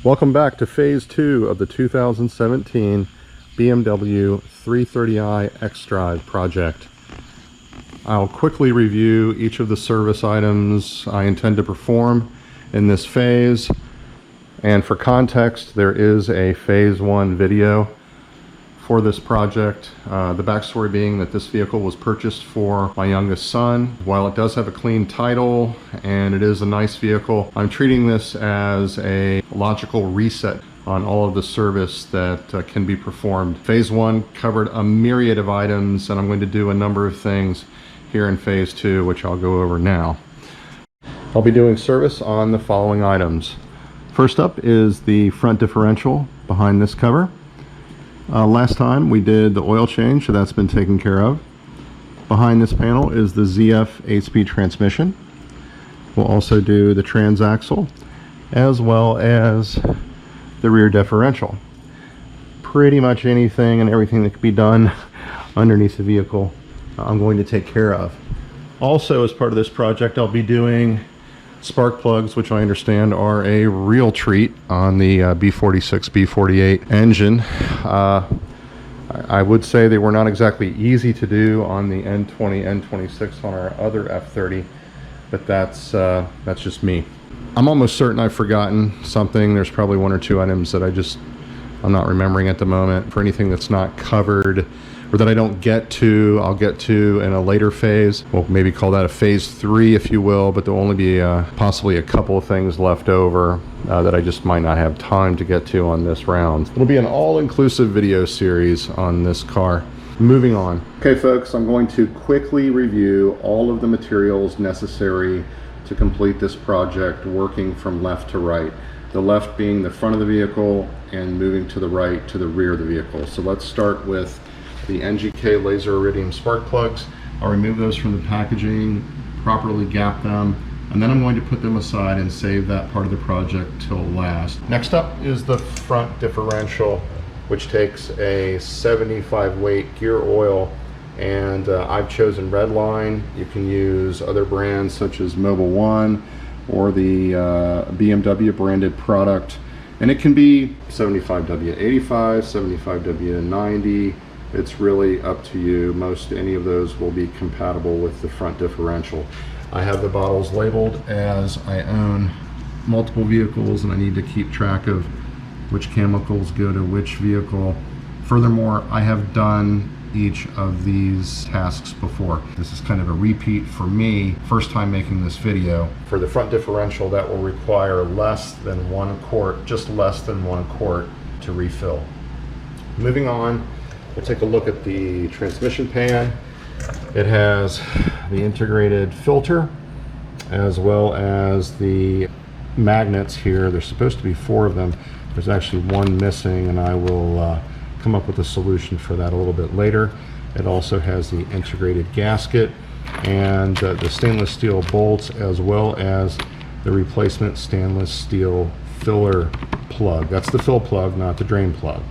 Welcome back to phase 2 of the 2017 BMW 330i XDrive project. I'll quickly review each of the service items I intend to perform in this phase. And for context, there is a phase 1 video for this project. The backstory being that this vehicle was purchased for my youngest son. While it does have a clean title and it is a nice vehicle, I'm treating this as a logical reset on all of the service that can be performed. Phase 1 covered a myriad of items, and I'm going to do a number of things here in phase 2, which I'll go over now. I'll be doing service on the following items. First up is the front differential behind this cover. Last time we did the oil change, so that's been taken care of. Behind this panel is the ZF 8-speed transmission. We'll also do the transaxle as well as the rear differential. Pretty much anything and everything that can be done underneath the vehicle, I'm going to take care of. Also, as part of this project, I'll be doing spark plugs, which I understand are a real treat on the B46, B48 engine. I would say they were not exactly easy to do on the N20, N26 on our other F30, but that's just me. I'm almost certain I've forgotten something. There's probably one or two items that I'm not remembering at the moment. For anything that's not covered or that I don't get to, I'll get to in a later phase. We'll maybe call that a phase 3, if you will, but there'll only be possibly a couple of things left over that I just might not have time to get to on this round. It'll be an all-inclusive video series on this car. Moving on. Okay, folks, I'm going to quickly review all of the materials necessary to complete this project, working from left to right. The left being the front of the vehicle and moving to the right to the rear of the vehicle. So let's start with the NGK laser iridium spark plugs. I'll remove those from the packaging, properly gap them, and then I'm going to put them aside and save that part of the project till last. Next up is the front differential, which takes a 75 weight gear oil, and I've chosen Redline. You can use other brands such as Mobil 1 or the BMW branded product, and it can be 75W85, 75W90. It's really up to you. Any of those will be compatible with the front differential. I have the bottles labeled as I own multiple vehicles and I need to keep track of which chemicals go to which vehicle. Furthermore, I have done each of these tasks before. This is kind of a repeat for me, first time making this video. For the front differential, that will require less than 1 quart, just less than 1 quart to refill. Moving on, we'll take a look at the transmission pan. It has the integrated filter as well as the magnets here. There's supposed to be 4 of them. There's actually 1 missing, and I will come up with a solution for that a little bit later. It also has the integrated gasket and the stainless steel bolts, as well as the replacement stainless steel filler plug. That's the fill plug, not the drain plug.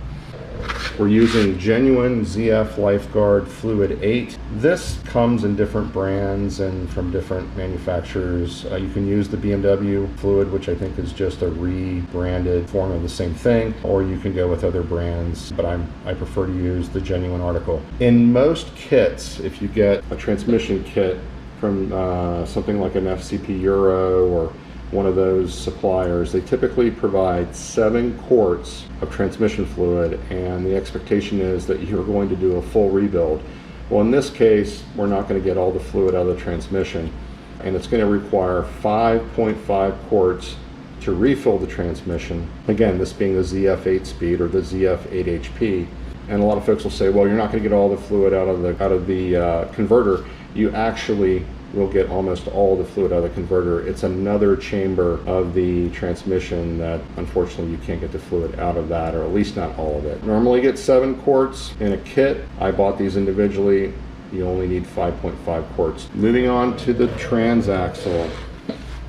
We're using genuine ZF Lifeguard Fluid 8. This comes in different brands and from different manufacturers. You can use the BMW fluid, which I think is just a rebranded form of the same thing, or you can go with other brands, but I prefer to use the genuine article. In most kits, if you get a transmission kit from something like an FCP Euro or one of those suppliers, they typically provide 7 quarts of transmission fluid, and the expectation is that you're going to do a full rebuild. Well, in this case, we're not going to get all the fluid out of the transmission, and it's going to require 5.5 quarts to refill the transmission. Again, this being the ZF 8-speed or the ZF 8HP. And a lot of folks will say, well, you're not going to get all the fluid out of the converter. You actually will get almost all the fluid out of the converter. It's another chamber of the transmission that unfortunately you can't get the fluid out of that, or at least not all of it. Normally get 7 quarts in a kit. I bought these individually. You only need 5.5 quarts. Moving on to the transaxle.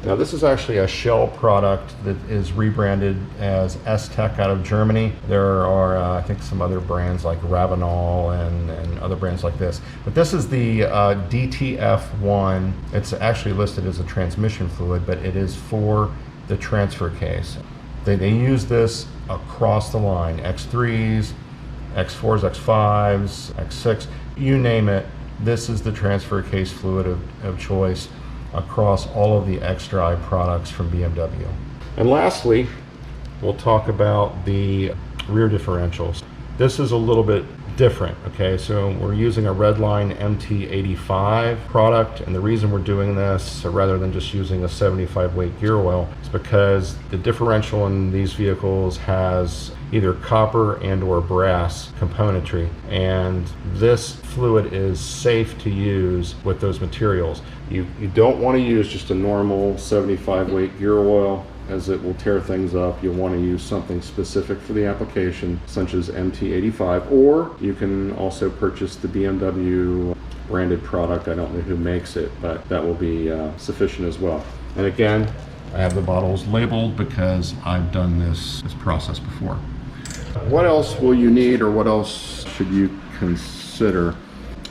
Now this is actually a Shell product that is rebranded as S-Tech out of Germany. There are I think some other brands like Ravenol and other brands like this. But this is the DTF1. It's actually listed as a transmission fluid, but it is for the transfer case. They use this across the line, X3s, X4s, X5s, X6, you name it. This is the transfer case fluid of choice across all of the XDrive products from BMW. And lastly, we'll talk about the rear differentials. This is a little bit different, okay? So we're using a Redline MT85 product, and the reason we're doing this rather than just using a 75 weight gear oil is because the differential in these vehicles has either copper and or brass componentry, and this fluid is safe to use with those materials. You don't want to use just a normal 75 weight gear oil, as it will tear things up. You'll want to use something specific for the application, such as MT85, or you can also purchase the BMW branded product. I don't know who makes it, but that will be sufficient as well. And again, I have the bottles labeled because I've done this process before. What else will you need, or what else should you consider?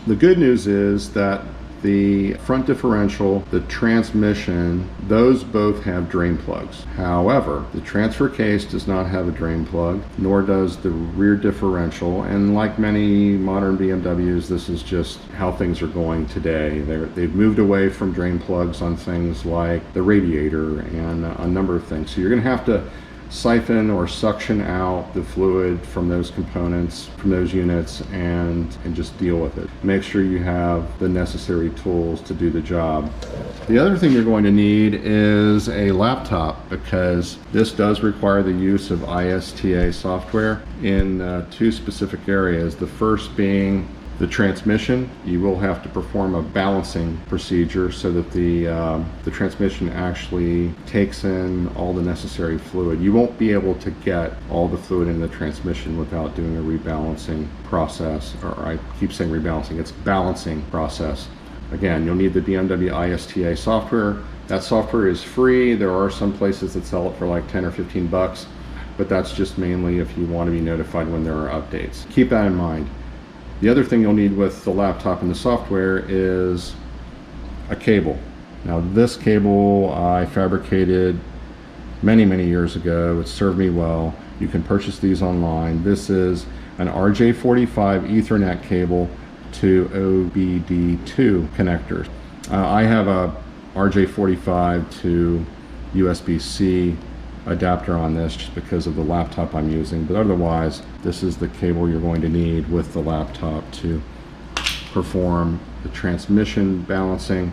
The good news is that the front differential, the transmission, those both have drain plugs. However, the transfer case does not have a drain plug, nor does the rear differential. And like many modern BMWs, this is just how things are going today. They've moved away from drain plugs on things like the radiator and a number of things. So you're going to have to siphon or suction out the fluid from those components, from those units, and just deal with it. Make sure you have the necessary tools to do the job. The other thing you're going to need is a laptop, because this does require the use of ISTA software in two specific areas. The first being the transmission. You will have to perform a balancing procedure so that the transmission actually takes in all the necessary fluid. You won't be able to get all the fluid in the transmission without doing a rebalancing process, or I keep saying rebalancing, it's balancing process. Again, you'll need the BMW ISTA software. That software is free. There are some places that sell it for like 10 or 15 bucks, but that's just mainly if you want to be notified when there are updates. Keep that in mind. The other thing you'll need with the laptop and the software is a cable. Now, this cable I fabricated many years ago. It served me well. You can purchase these online. This is an RJ45 Ethernet cable to OBD2 connectors. I have a RJ45 to USB-C adapter on this just because of the laptop I'm using, but otherwise this is the cable you're going to need with the laptop to perform the transmission balancing,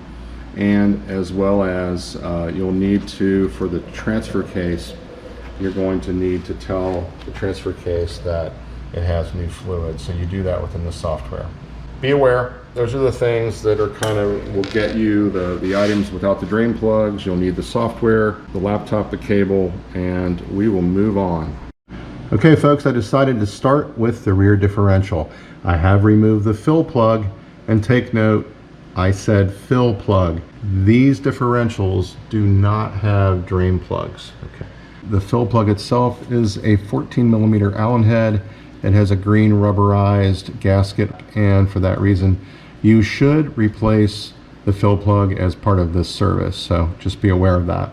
and as well as you'll need to, for the transfer case, you're going to need to tell the transfer case that it has new fluid, so you do that within the software. Be aware, those are the things that are will get you the items without the drain plugs. You'll need the software, the laptop, the cable, and we will move on. Okay folks, I decided to start with the rear differential. I have removed the fill plug, and take note, I said fill plug. These differentials do not have drain plugs. Okay. The fill plug itself is a 14mm Allen head. It has a green rubberized gasket, and for that reason you should replace the fill plug as part of this service, so just be aware of that.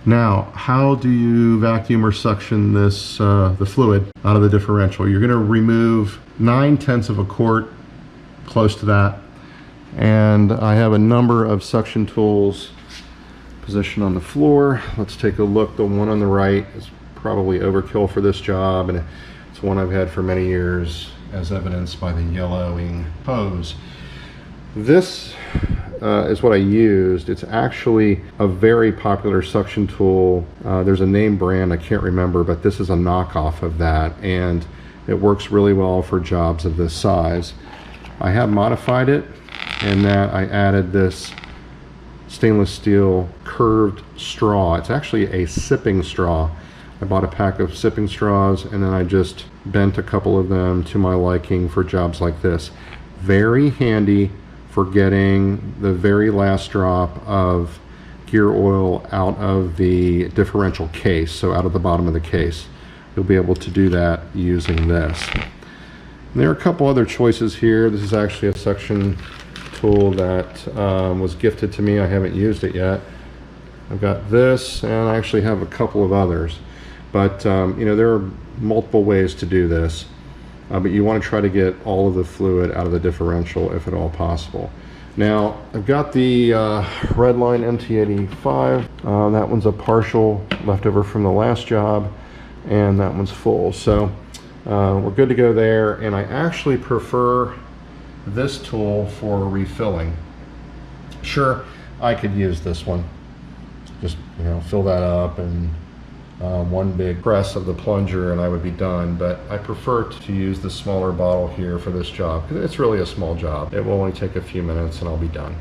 Now, how do you vacuum or suction this the fluid out of the differential? You're going to remove 9/10 of a quart, close to that, and I have a number of suction tools positioned on the floor. Let's take a look. The one on the right is probably overkill for this job, and it's one I've had for many years, as evidenced by the yellowing hose. This is what I used. It's actually a very popular suction tool. There's a name brand, I can't remember, but this is a knockoff of that, and it works really well for jobs of this size. I have modified it in that I added this stainless steel curved straw. It's actually a sipping straw. I bought a pack of sipping straws, and then I just bent a couple of them to my liking for jobs like this. Very handy for getting the very last drop of gear oil out of the differential case, so out of the bottom of the case. You'll be able to do that using this. And there are a couple other choices here. This is actually a suction tool that was gifted to me. I haven't used it yet. I've got this, and I actually have a couple of others. But you know, there are multiple ways to do this, but you want to try to get all of the fluid out of the differential if at all possible. Now, I've got the Redline MT85. That one's a partial leftover from the last job, and that one's full. So we're good to go there, and I actually prefer this tool for refilling. Sure, I could use this one. Just, you know, fill that up and one big press of the plunger and I would be done, but I prefer to use the smaller bottle here for this job because it's really a small job. It will only take a few minutes and I'll be done.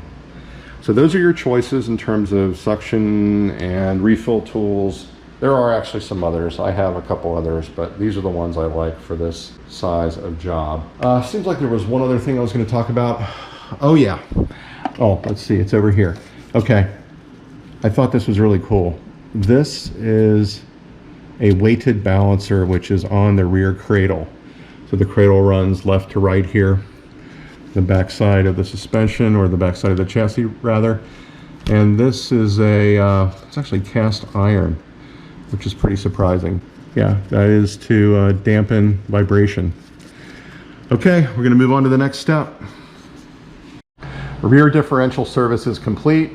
So those are your choices in terms of suction and refill tools. There are actually some others. I have a couple others, but these are the ones I like for this size of job. Seems like there was one other thing I was going to talk about. Oh yeah. Oh, let's see, it's over here. Okay, I thought this was really cool. This is a weighted balancer which is on the rear cradle. So the cradle runs left to right here, the back side of the suspension, or the back side of the chassis rather. And this is it's actually cast iron, which is pretty surprising. Yeah, that is to dampen vibration. Okay, we're gonna move on to the next step. Rear differential service is complete.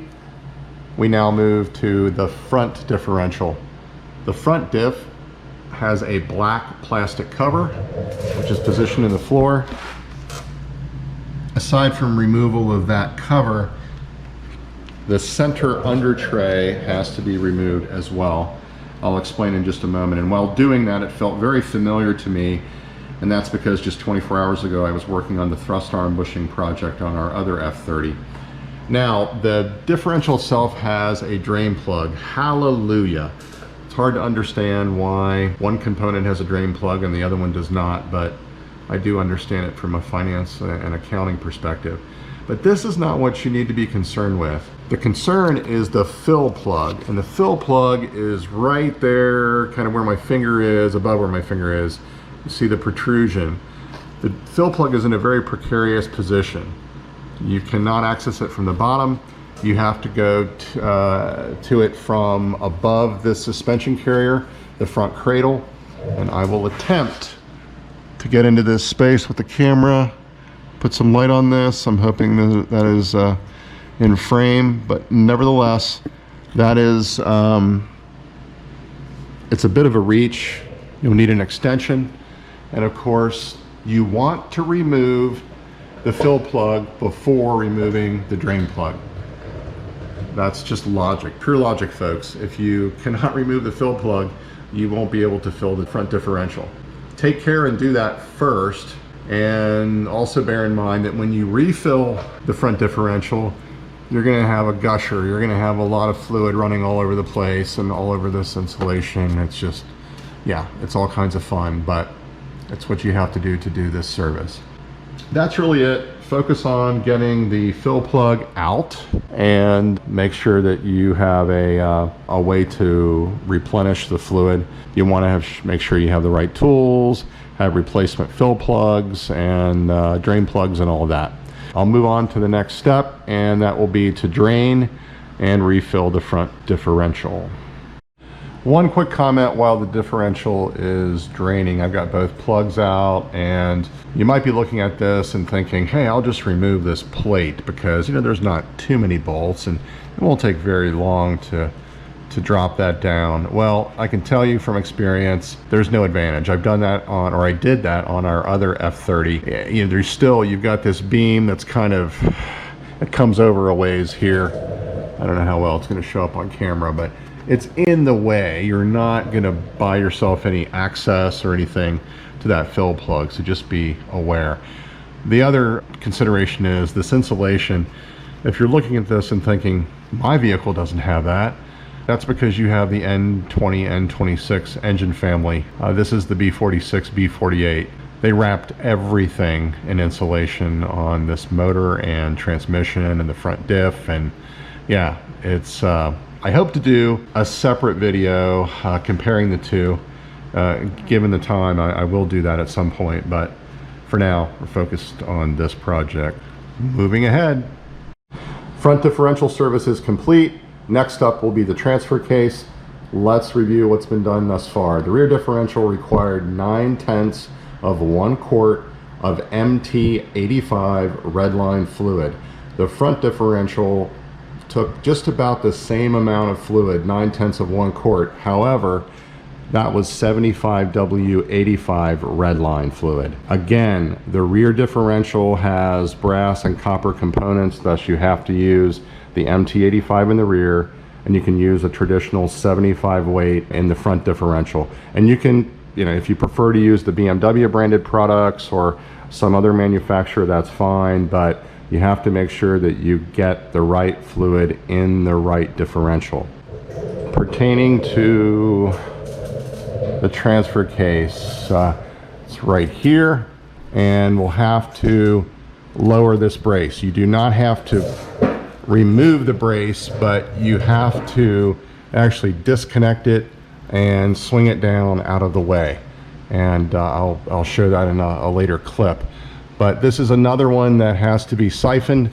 We now move to the front differential. The front diff has a black plastic cover, which is positioned in the floor. Aside from removal of that cover, the center under tray has to be removed as well. I'll explain in just a moment. And while doing that, it felt very familiar to me, and that's because just 24 hours ago I was working on the thrust arm bushing project on our other F30. Now, the differential itself has a drain plug. Hallelujah. It's hard to understand why one component has a drain plug and the other one does not, but I do understand it from a finance and accounting perspective. But this is not what you need to be concerned with. The concern is the fill plug, and the fill plug is right there, kind of where my finger is, above where my finger is. You see the protrusion. The fill plug is in a very precarious position. You cannot access it from the bottom. You have to go to it from above this suspension carrier, the front cradle, and I will attempt to get into this space with the camera, put some light on this. I'm hoping that is in frame, but nevertheless, that is, it's a bit of a reach. You'll need an extension, and of course, you want to remove the fill plug before removing the drain plug. That's just logic, pure logic, folks. If you cannot remove the fill plug, you won't be able to fill the front differential. Take care and do that first, and also bear in mind that when you refill the front differential, you're gonna have a gusher. You're gonna have a lot of fluid running all over the place and all over this insulation. It's just, yeah, it's all kinds of fun, but it's what you have to do this service. That's really it. Focus on getting the fill plug out and make sure that you have a way to replenish the fluid. You want to make sure you have the right tools, have replacement fill plugs and drain plugs and all of that. I'll move on to the next step, and that will be to drain and refill the front differential. One quick comment while the differential is draining. I've got both plugs out, and you might be looking at this and thinking, hey, I'll just remove this plate because, you know, there's not too many bolts and it won't take very long to drop that down. Well, I can tell you from experience, there's no advantage. I've done that on, or I did that on our other F30. You know, you've got this beam that's kind of, it comes over a ways here. I don't know how well it's going to show up on camera, but it's in the way. You're not going to buy yourself any access or anything to that fill plug, so just be aware. The other consideration is this insulation. If you're looking at this and thinking, my vehicle doesn't have that, that's because you have the N20, N26 engine family. This is the B46, B48. They wrapped everything in insulation on this motor and transmission and the front diff, and yeah, it's I hope to do a separate video comparing the two. Given the time, I will do that at some point, but for now, we're focused on this project. Moving ahead. Front differential service is complete. Next up will be the transfer case. let's review what's been done thus far. The rear differential required 9/10 of 1 quart of MT85 redline fluid. The front differential took just about the same amount of fluid, 9/10 of 1 quart. However, that was 75W85 redline fluid. Again, the rear differential has brass and copper components, thus you have to use the MT85 in the rear, and you can use a traditional 75 weight in the front differential. And you can, if you prefer to use the BMW branded products or some other manufacturer, that's fine, but you have to make sure that you get the right fluid in the right differential. Pertaining to the transfer case, it's right here, and we'll have to lower this brace. You do not have to remove the brace, but you have to actually disconnect it and swing it down out of the way. And I'll show that in a later clip. But this is another one that has to be siphoned.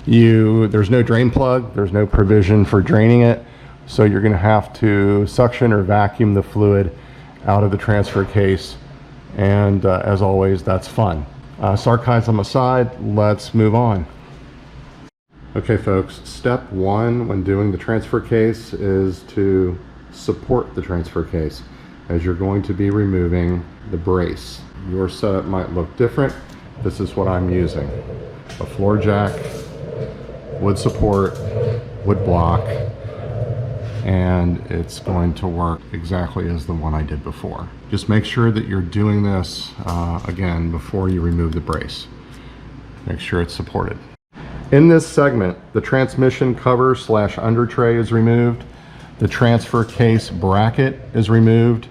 There's no drain plug, there's no provision for draining it, so you're going to have to suction or vacuum the fluid out of the transfer case, and as always, that's fun. Sarcasm aside, let's move on. Okay folks, step 1 when doing the transfer case is to support the transfer case, as you're going to be removing the brace. Your setup might look different. This is what I'm using: a floor jack, wood support, wood block, and it's going to work exactly as the one I did before. Just make sure that you're doing this again before you remove the brace. Make sure it's supported. In this segment, the transmission cover / under tray is removed. The transfer case bracket is removed,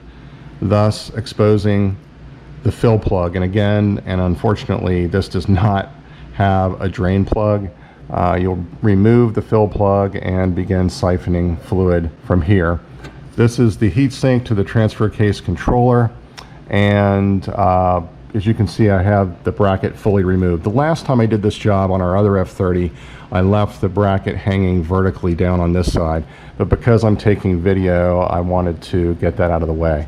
thus exposing the fill plug. And again, and unfortunately, this does not have a drain plug. You'll remove the fill plug and begin siphoning fluid from here. This is the heat sink to the transfer case controller, and as you can see, I have the bracket fully removed. The last time I did this job on our other F30, I left the bracket hanging vertically down on this side, but because I'm taking video, I wanted to get that out of the way.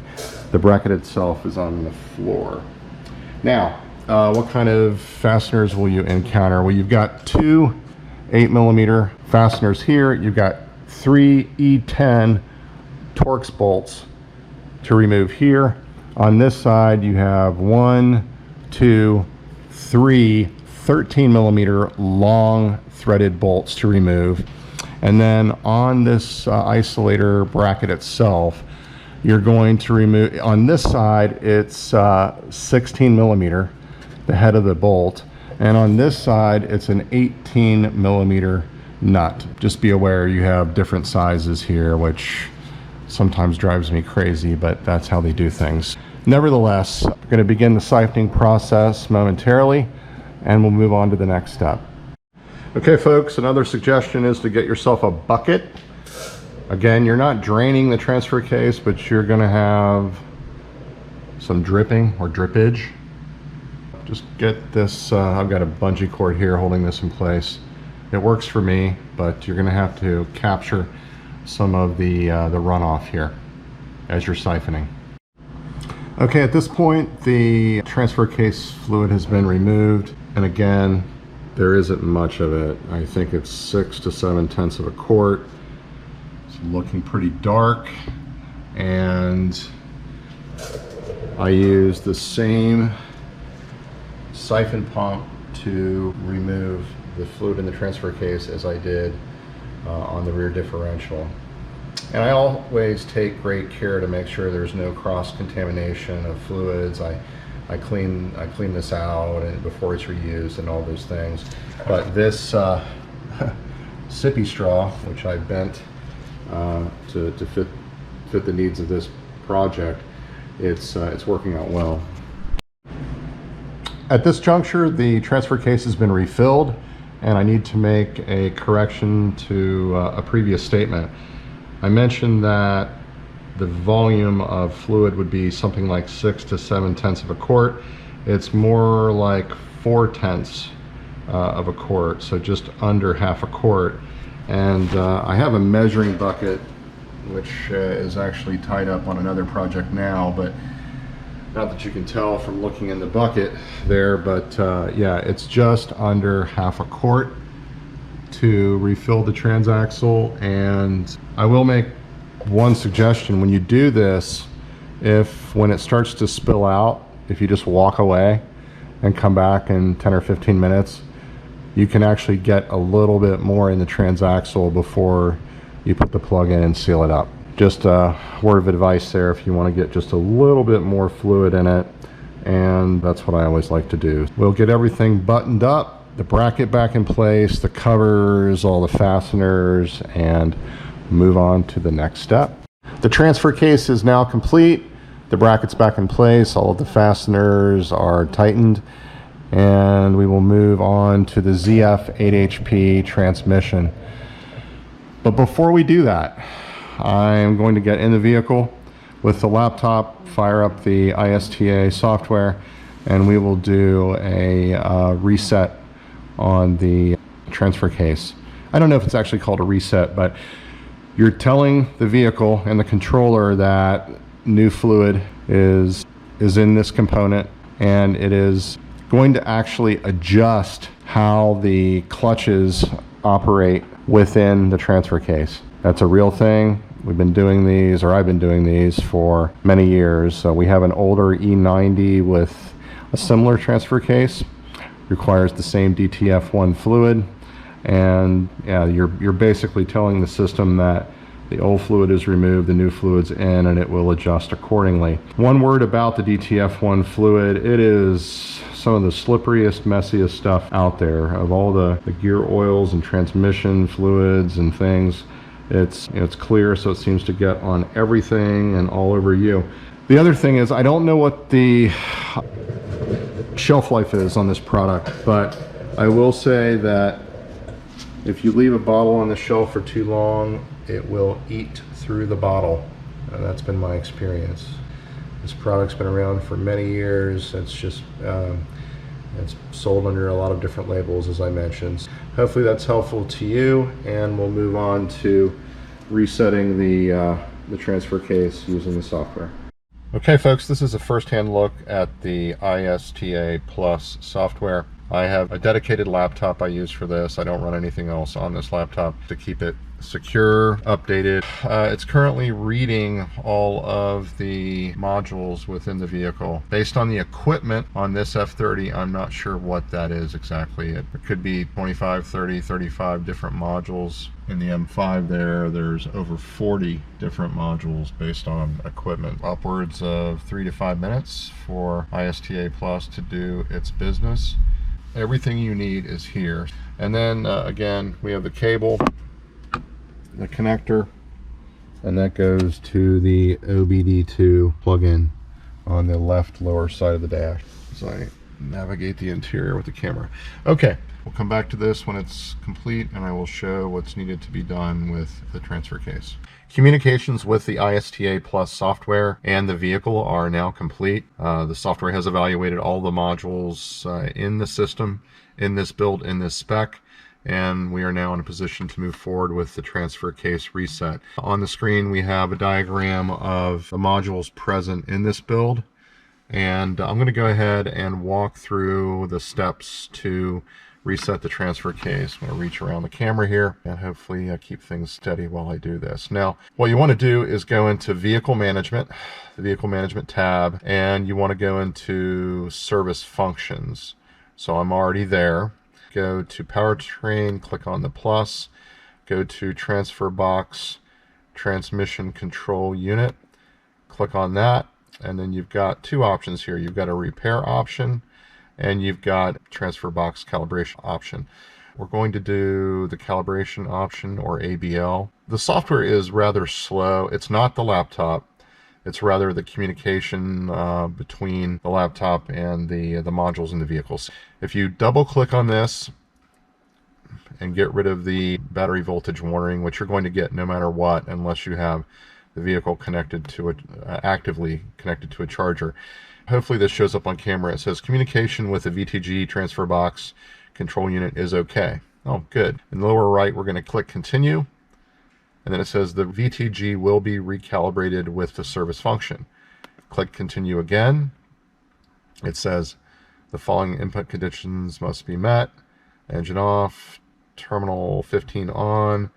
The bracket itself is on the floor. Now, what kind of fasteners will you encounter? Well, you've got 2 8mm fasteners here. You've got 3 E10 Torx bolts to remove here. On this side, you have 1, 2, 3 13mm long threaded bolts to remove. And then on this isolator bracket itself, you're going to remove, on this side, it's 16mm, the head of the bolt. And on this side, it's an 18mm nut. Just be aware you have different sizes here, which sometimes drives me crazy, but that's how they do things. Nevertheless, we're going to begin the siphoning process momentarily, and we'll move on to the next step. Okay folks, another suggestion is to get yourself a bucket. Again, you're not draining the transfer case, but you're going to have some dripping or drippage. Just get this, I've got a bungee cord here holding this in place. It works for me, but you're going to have to capture some of the runoff here as you're siphoning. Okay, at this point, the transfer case fluid has been removed, and again, there isn't much of it. I think it's 6 to 7/10 of a quart. It's looking pretty dark, and I used the same siphon pump to remove the fluid in the transfer case as I did on the rear differential. And I always take great care to make sure there's no cross-contamination of fluids. I clean this out and before it's reused and all those things. But this sippy straw, which I bent to fit the needs of this project, it's working out well. At this juncture, the transfer case has been refilled, and I need to make a correction to a previous statement. I mentioned that the volume of fluid would be something like 6 to 7/10 of a quart. It's more like 4/10 of a quart, so just under half a quart. And I have a measuring bucket which is actually tied up on another project now, but not that you can tell from looking in the bucket there, but yeah, it's just under half a quart to refill the transaxle. And I will make one suggestion: when you do this, when it starts to spill out, if you just walk away and come back in 10 or 15 minutes, you can actually get a little bit more in the transaxle before you put the plug in and seal it up. Just a word of advice there if you want to get just a little bit more fluid in it, and that's what I always like to do. We'll get everything buttoned up, the bracket back in place, the covers, all the fasteners, and move on to the next step. The transfer case is now complete. The bracket's back in place, all of the fasteners are tightened, and we will move on to the ZF 8HP transmission. But before we do that, I'm going to get in the vehicle with the laptop, fire up the ISTA software, and we will do a reset on the transfer case. I don't know if it's actually called a reset, but you're telling the vehicle and the controller that new fluid is in this component, and it is going to actually adjust how the clutches operate within the transfer case. That's a real thing. We've been doing these, or I've been doing these for many years. So we have an older E90 with a similar transfer case. Requires the same DTF1 fluid, and yeah, you're basically telling the system that the old fluid is removed, the new fluid's in, and it will adjust accordingly. One word about the DTF1 fluid: it is some of the slipperiest, messiest stuff out there. Of all the gear oils and transmission fluids and things, it's clear, so it seems to get on everything and all over you. The other thing is, I don't know what the shelf life is on this product, but I will say that if you leave a bottle on the shelf for too long, it will eat through the bottle. That's been my experience. This product's been around for many years. It's just it's sold under a lot of different labels, as I mentioned. Hopefully that's helpful to you, and we'll move on to resetting the transfer case using the software. Okay folks, this is a first-hand look at the ISTA Plus software. I have a dedicated laptop I use for this. I don't run anything else on this laptop to keep it secure, updated. It's currently reading all of the modules within the vehicle. Based on the equipment on this F30, I'm not sure what that is exactly. It could be 25, 30, 35 different modules. In the M5 there's over 40 different modules based on equipment. Upwards of 3 to 5 minutes for ISTA Plus to do its business. Everything you need is here. And then again, we have the cable, the connector, and that goes to the OBD2 plug-in on the left lower side of the dash as I navigate the interior with the camera. Okay, we'll come back to this when it's complete, and I will show what's needed to be done with the transfer case. Communications with the ISTA Plus software and the vehicle are now complete. The software has evaluated all the modules in the system, in this build, in this spec, and we are now in a position to move forward with the transfer case reset. On the screen we have a diagram of the modules present in this build, and I'm going to go ahead and walk through the steps to reset the transfer case. I'm going to reach around the camera here and hopefully keep things steady while I do this. Now, what you want to do is go into Vehicle Management, the Vehicle Management tab, and you want to go into Service Functions. So I'm already there. Go to Powertrain, click on the plus, go to Transfer Box, Transmission Control Unit, click on that, and then you've got two options here. You've got a repair option, and you've got transfer box calibration option. We're going to do the calibration option, or ABL. The software is rather slow. It's not the laptop. It's rather the communication between the laptop and the modules in the vehicles. If you double click on this and get rid of the battery voltage warning, which you're going to get no matter what unless you have the vehicle connected to it, actively connected to a charger. Hopefully this shows up on camera. It says communication with the VTG transfer box control unit is okay. Oh, good. In the lower right, we're going to click continue. And then it says the VTG will be recalibrated with the service function. Click continue again. It says the following input conditions must be met. Engine off, terminal 15 on,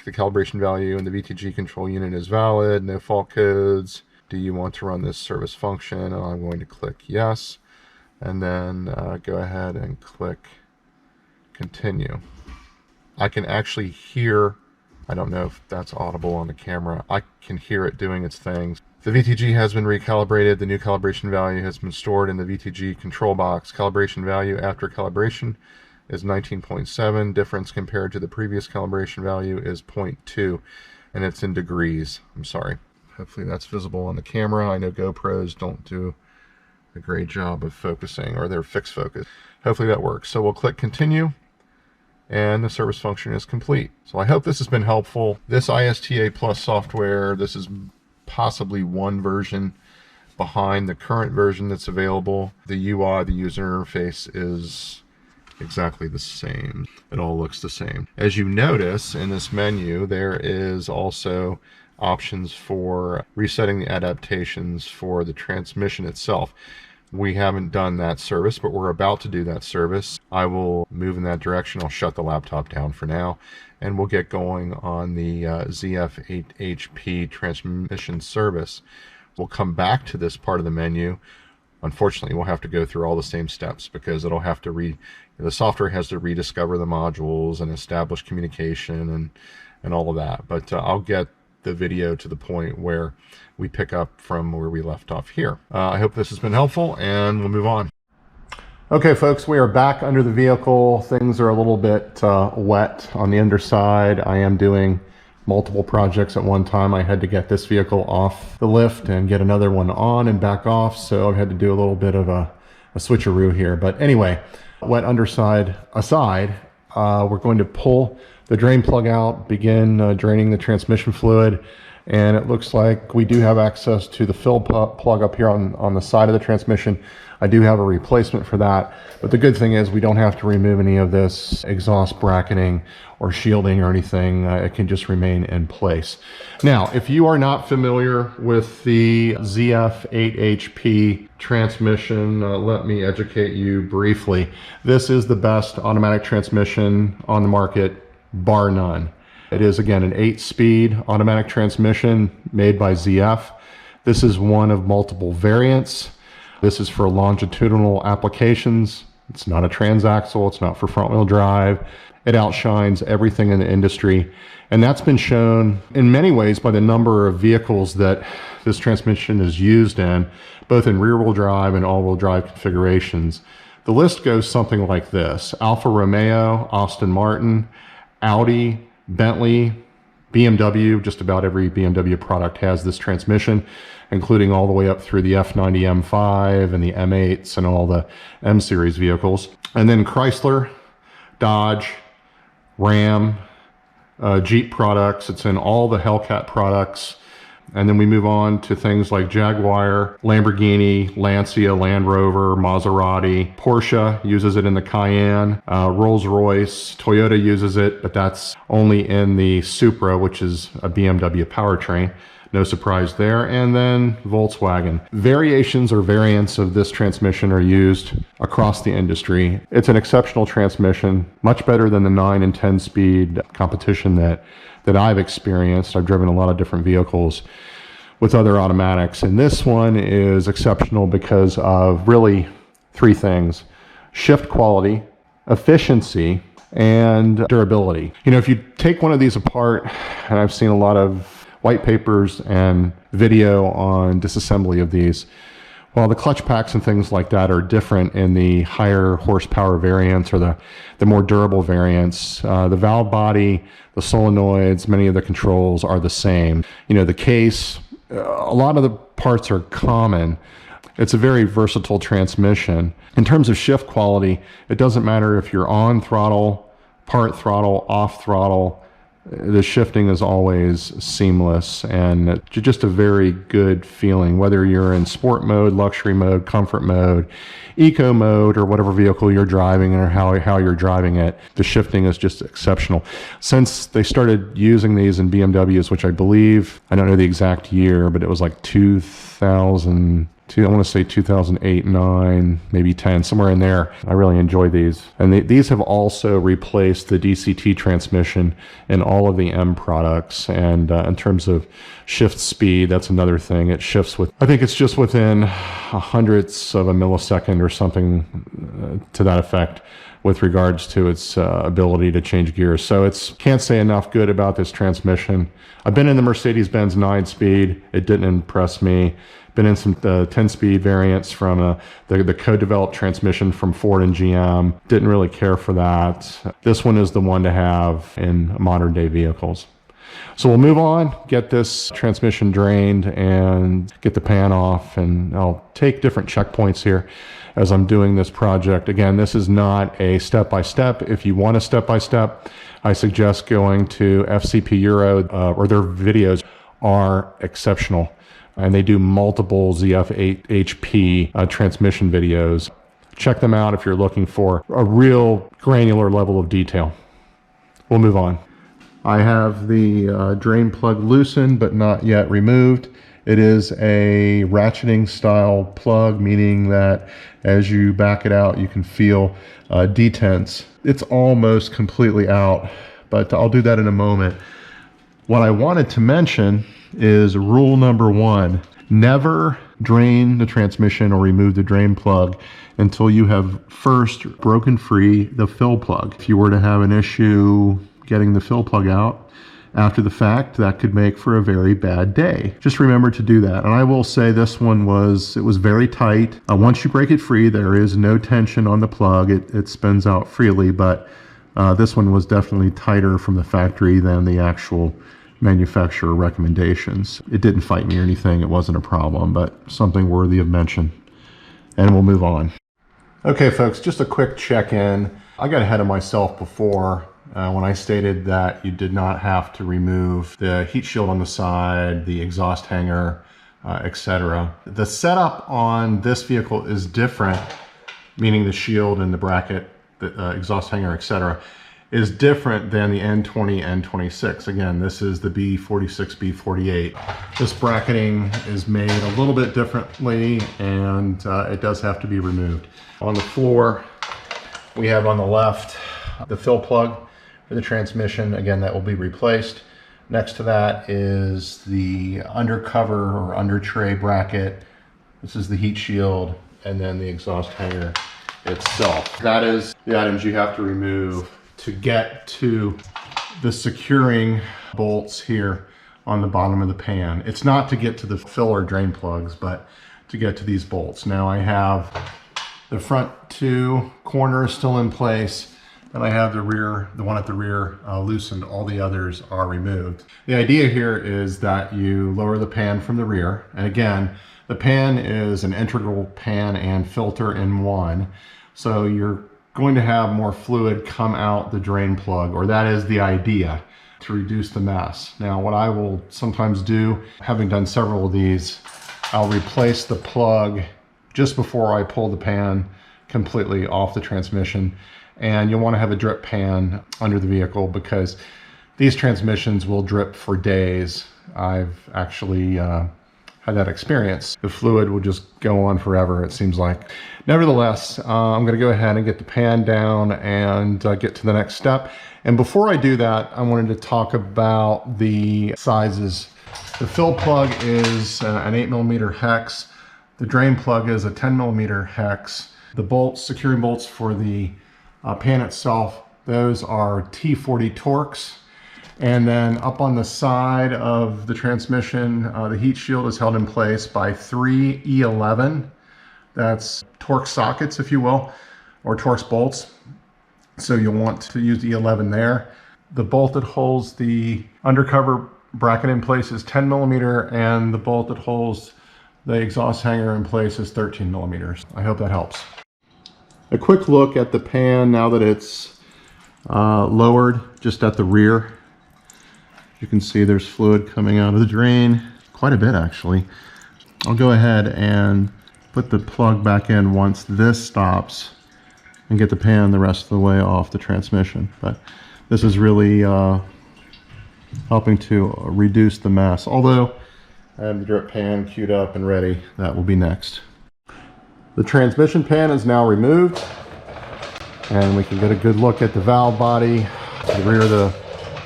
the calibration value in the VTG control unit is valid, no fault codes. Do you want to run this service function? And I'm going to click yes, and then go ahead and click continue. I can actually hear, I don't know if that's audible on the camera, I can hear it doing its thing. The VTG has been recalibrated. The new calibration value has been stored in the VTG control box. Calibration value after calibration is 19.7. Difference compared to the previous calibration value is 0.2, and it's in degrees. I'm sorry. Hopefully that's visible on the camera. I know GoPros don't do a great job of focusing, or they're fixed focus. Hopefully that works. So we'll click continue, and the service function is complete. So I hope this has been helpful. This ISTA Plus software, this is possibly one version behind the current version that's available. The UI, the user interface, is exactly the same. It all looks the same. As you notice in this menu, there is also options for resetting the adaptations for the transmission itself. We haven't done that service, but we're about to do that service. I will move in that direction. I'll shut the laptop down for now, and we'll get going on the ZF8HP transmission service. We'll come back to this part of the menu. Unfortunately, we'll have to go through all the same steps because it'll have to the software has to rediscover the modules and establish communication and all of that. But I'll get the video to the point where we pick up from where we left off here. I hope this has been helpful, and we'll move on. Okay, folks, we are back under the vehicle. Things are a little bit wet on the underside. I am doing multiple projects at one time. I had to get this vehicle off the lift and get another one on and back off, so I've had to do a little bit of a switcheroo here. But anyway, wet underside aside, we're going to pull the drain plug out, begin draining the transmission fluid, and it looks like we do have access to the fill plug up here on the side of the transmission. I do have a replacement for that, but the good thing is we don't have to remove any of this exhaust bracketing or shielding or anything. It can just remain in place. Now, if you are not familiar with the ZF8HP transmission, let me educate you briefly. This is the best automatic transmission on the market, bar none. It is, again, an 8-speed automatic transmission made by ZF. This is one of multiple variants. This is for longitudinal applications. It's not a transaxle. It's not for front-wheel drive. It outshines everything in the industry. And that's been shown in many ways by the number of vehicles that this transmission is used in, both in rear-wheel drive and all-wheel drive configurations. The list goes something like this: Alfa Romeo, Aston Martin, Audi, Bentley, BMW. Just about every BMW product has this transmission, including all the way up through the F90 M5 and the M8s and all the M-series vehicles. And then Chrysler, Dodge, Ram, Jeep products. It's in all the Hellcat products. And then we move on to things like Jaguar, Lamborghini, Lancia, Land Rover, Maserati. Porsche uses it in the Cayenne. Rolls-Royce, Toyota uses it, but that's only in the Supra, which is a BMW powertrain. No surprise there. And then Volkswagen. Variations or variants of this transmission are used across the industry. It's an exceptional transmission, much better than the 9 and 10 speed competition that I've experienced. I've driven a lot of different vehicles with other automatics, and this one is exceptional because of really 3 things: shift quality, efficiency, and durability. You know, if you take one of these apart, and I've seen a lot of white papers and video on disassembly of these, while the clutch packs and things like that are different in the higher horsepower variants or the more durable variants, the valve body, the solenoids, many of the controls are the same. You know, the case, a lot of the parts are common. It's a very versatile transmission. In terms of shift quality, it doesn't matter if you're on throttle, part throttle, off throttle, the shifting is always seamless and just a very good feeling, whether you're in sport mode, luxury mode, comfort mode, eco mode, or whatever vehicle you're driving or how you're driving it. The shifting is just exceptional. Since they started using these in BMWs, which I believe, I don't know the exact year, but it was like 2000, I want to say 2008, 9, maybe 10, somewhere in there. I really enjoy these. And these have also replaced the DCT transmission in all of the M products. And in terms of shift speed, that's another thing. It shifts with, I think it's just within hundredths of a millisecond or something to that effect with regards to its ability to change gears. So can't say enough good about this transmission. I've been in the Mercedes-Benz 9-speed. It didn't impress me. Been in some 10-speed variants from the co-developed transmission from Ford and GM. Didn't really care for that. This one is the one to have in modern day vehicles. So we'll move on, get this transmission drained and get the pan off, and I'll take different checkpoints here as I'm doing this project. Again, this is not a step-by-step. If you want a step-by-step, I suggest going to FCP Euro, or their videos are exceptional. And they do multiple ZF8HP transmission videos. Check them out if you're looking for a real granular level of detail. We'll move on. I have the drain plug loosened but not yet removed. It is a ratcheting style plug, meaning that as you back it out, you can feel detents. It's almost completely out, but I'll do that in a moment. What I wanted to mention is rule number 1. Never drain the transmission or remove the drain plug until you have first broken free the fill plug. If you were to have an issue getting the fill plug out after the fact, that could make for a very bad day. Just remember to do that. And I will say this one was very tight. Once you break it free, there is no tension on the plug. It spins out freely, but this one was definitely tighter from the factory than the actual manufacturer recommendations. It didn't fight me or anything. It wasn't a problem, but something worthy of mention. And we'll move on. Okay, folks, just a quick check-in. I got ahead of myself before when I stated that you did not have to remove the heat shield on the side, the exhaust hanger, etc. The setup on this vehicle is different, meaning the shield and the bracket, the exhaust hanger, etc. is different than the N20, N26. Again, this is the B46, B48. This bracketing is made a little bit differently, and it does have to be removed. On the floor, we have on the left the fill plug for the transmission. Again, that will be replaced. Next to that is the undercover or under tray bracket. This is the heat shield, and then the exhaust hanger itself. That is the items you have to remove to get to the securing bolts here on the bottom of the pan. It's not to get to the fill or drain plugs, but to get to these bolts. Now I have the front 2 corners still in place, and I have the one at the rear loosened. All the others are removed. The idea here is that you lower the pan from the rear, and again, the pan is an integral pan and filter in one, so you're going to have more fluid come out the drain plug, or that is the idea, to reduce the mess. Now, what I will sometimes do, having done several of these, I'll replace the plug just before I pull the pan completely off the transmission. And you'll want to have a drip pan under the vehicle because these transmissions will drip for days. I've actually had that experience. The fluid will just go on forever, it seems like. Nevertheless, I'm going to go ahead and get the pan down and get to the next step. And before I do that, I wanted to talk about the sizes. The fill plug is an 8mm hex. The drain plug is a 10mm hex. The bolts, securing bolts for the pan itself, those are T40 Torx. And then up on the side of the transmission, the heat shield is held in place by 3 E11. That's Torx sockets, if you will, or Torx bolts. So you'll want to use the E11 there. The bolt that holds the undercover bracket in place is 10mm, and the bolt that holds the exhaust hanger in place is 13mm. I hope that helps. A quick look at the pan now that it's lowered just at the rear. You can see there's fluid coming out of the drain, quite a bit actually. I'll go ahead and put the plug back in once this stops and get the pan the rest of the way off the transmission. But this is really helping to reduce the mess. Although I have the drip pan queued up and ready, that will be next. The transmission pan is now removed, and we can get a good look at the valve body. To the rear of the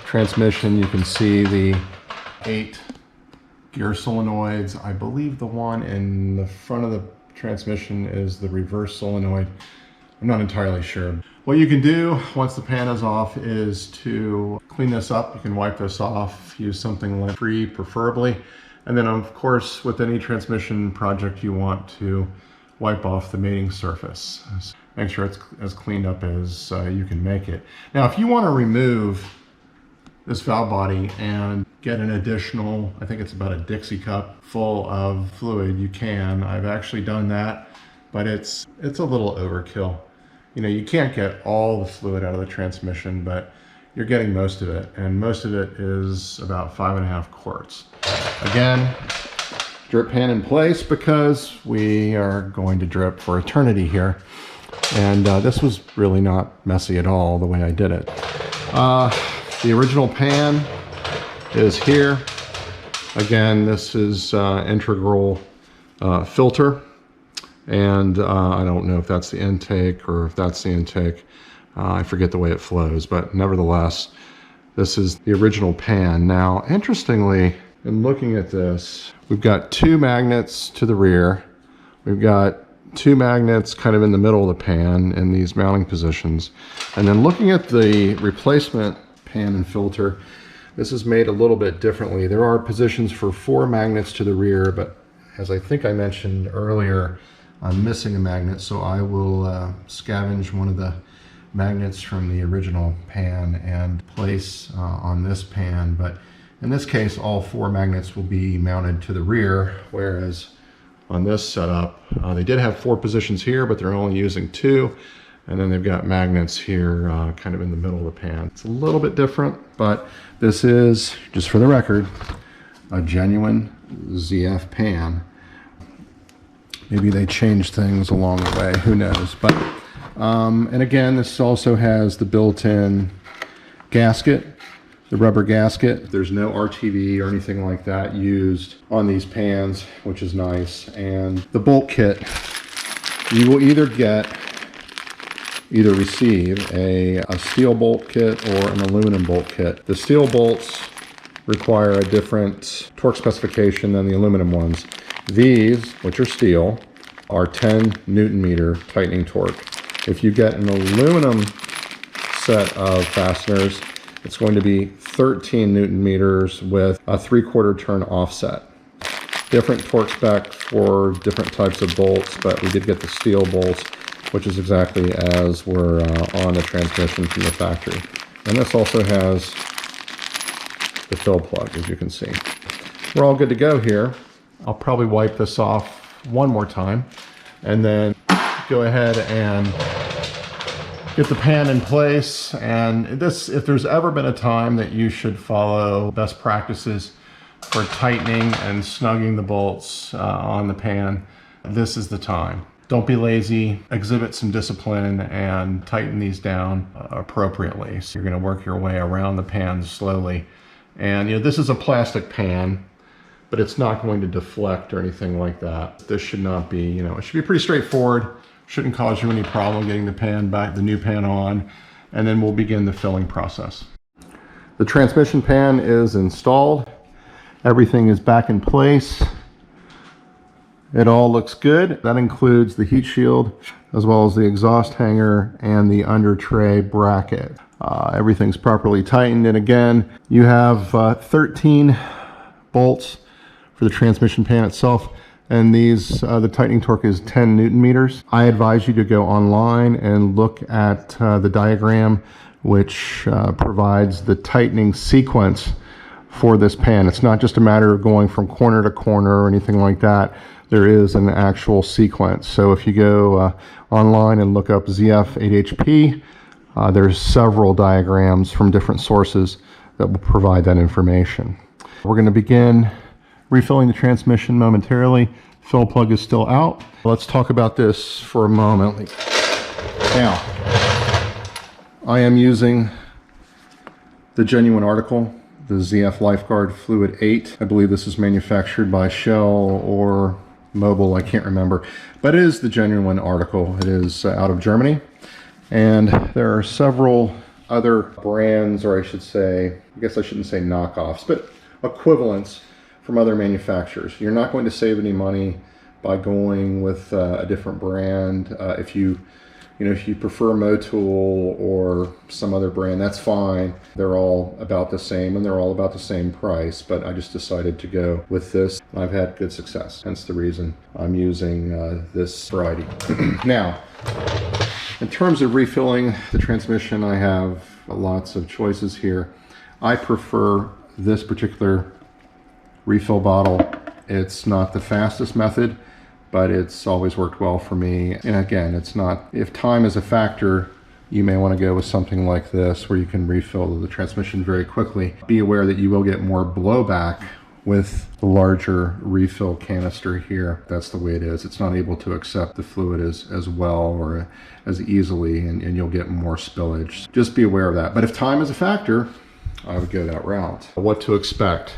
transmission, you can see the 8 gear solenoids. I believe the one in the front of the transmission is the reverse solenoid. I'm not entirely sure. What you can do once the pan is off is to clean this up. You can wipe this off, use something like free preferably. And then of course, with any transmission project, you want to wipe off the mating surface. Make sure it's as cleaned up as you can make it. Now, if you want to remove this valve body and get an additional, I think it's about a Dixie cup full of fluid, you can. I've actually done that, but it's a little overkill. You know, you can't get all the fluid out of the transmission, but you're getting most of it, and most of it is about 5.5 quarts. Again, drip pan in place because we are going to drip for eternity here. And this was really not messy at all the way I did it. The original pan is here. Again, this is integral filter. And I don't know if that's the intake or if that's the intake. I forget the way it flows, but nevertheless, this is the original pan. Now, interestingly, in looking at this, we've got 2 magnets to the rear. We've got 2 magnets kind of in the middle of the pan in these mounting positions. And then looking at the replacement pan and filter, this is made a little bit differently. There are positions for 4 magnets to the rear, but as I think I mentioned earlier, I'm missing a magnet, so I will scavenge one of the magnets from the original pan and place on this pan. But in this case, all 4 magnets will be mounted to the rear, whereas on this setup, they did have 4 positions here, but they're only using 2. And then they've got magnets here kind of in the middle of the pan. It's a little bit different, but this is, just for the record, a genuine ZF pan. Maybe they changed things along the way, who knows. But and again, this also has the built-in gasket, the rubber gasket. There's no RTV or anything like that used on these pans, which is nice. And the bolt kit, you will either receive a steel bolt kit or an aluminum bolt kit. The steel bolts require a different torque specification than the aluminum ones. These, which are steel, are 10 Newton meter tightening torque. If you get an aluminum set of fasteners, it's going to be 13 Newton meters with a 3/4 turn offset. Different torque spec for different types of bolts, but we did get the steel bolts, which is exactly as were on the transmission from the factory. And this also has the fill plug, as you can see. We're all good to go here. I'll probably wipe this off one more time and then go ahead and get the pan in place. And this, if there's ever been a time that you should follow best practices for tightening and snugging the bolts on the pan, this is the time. Don't be lazy, exhibit some discipline and tighten these down appropriately. So you're going to work your way around the pan slowly. And you know, this is a plastic pan, but it's not going to deflect or anything like that. This should not be, you know, it should be pretty straightforward. Shouldn't cause you any problem getting the pan back, the new pan on, and then we'll begin the filling process. The transmission pan is installed. Everything is back in place. It all looks good. That includes the heat shield, as well as the exhaust hanger and the under tray bracket. Everything's properly tightened, and again, you have 13 bolts for the transmission pan itself, and these the tightening torque is 10 Newton meters. I advise you to go online and look at the diagram which provides the tightening sequence for this pan. It's not just a matter of going from corner to corner or anything like that. There is an actual sequence. So if you go online and look up ZF 8HP, there's several diagrams from different sources that will provide that information. We're going to begin refilling the transmission momentarily. Fill plug is still out. Let's talk about this for a moment. Now, I am using the genuine article, the ZF Lifeguard Fluid 8. I believe this is manufactured by Shell or Mobil, I can't remember, but it is the genuine article. It is out of Germany, and there are several other brands, or I should say, I guess I shouldn't say knockoffs, but equivalents from other manufacturers. You're not going to save any money by going with a different brand. If you prefer Motul or some other brand, that's fine. They're all about the same and they're all about the same price, but I just decided to go with this. I've had good success, hence the reason I'm using this variety. Now, in terms of refilling the transmission, I have lots of choices here. I prefer this particular refill bottle. It's not the fastest method, but it's always worked well for me. And again, it's not, if time is a factor, you may want to go with something like this where you can refill the transmission very quickly. Be aware that you will get more blowback with the larger refill canister here. That's the way it is. It's not able to accept the fluid as well or as easily, and you'll get more spillage. Just be aware of that. But if time is a factor, I would go that route. What to expect?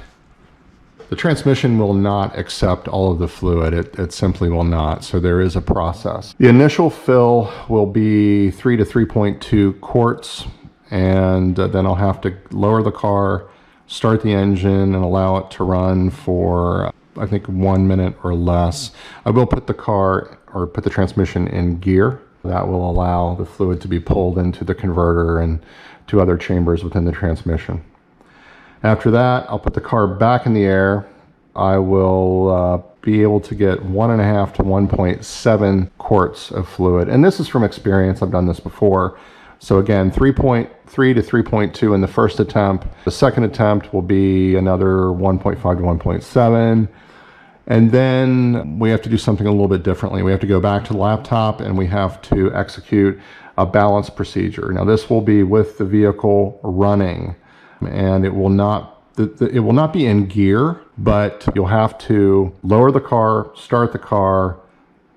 The transmission will not accept all of the fluid. It simply will not. So there is a process. The initial fill will be 3 to 3.2 quarts, and then I'll have to lower the car, start the engine, and allow it to run for, I think, 1 minute or less. I will put the car, or put the transmission in gear. That will allow the fluid to be pulled into the converter and to other chambers within the transmission. After that, I'll put the car back in the air. I will be able to get 1.5 to 1.7 quarts of fluid. And this is from experience. I've done this before. So again, 3.3 to 3.2 in the first attempt. The second attempt will be another 1.5 to 1.7. And then we have to do something a little bit differently. We have to go back to the laptop and we have to execute a balance procedure. Now this will be with the vehicle running, and it will not be in gear, but you'll have to lower the car, start the car,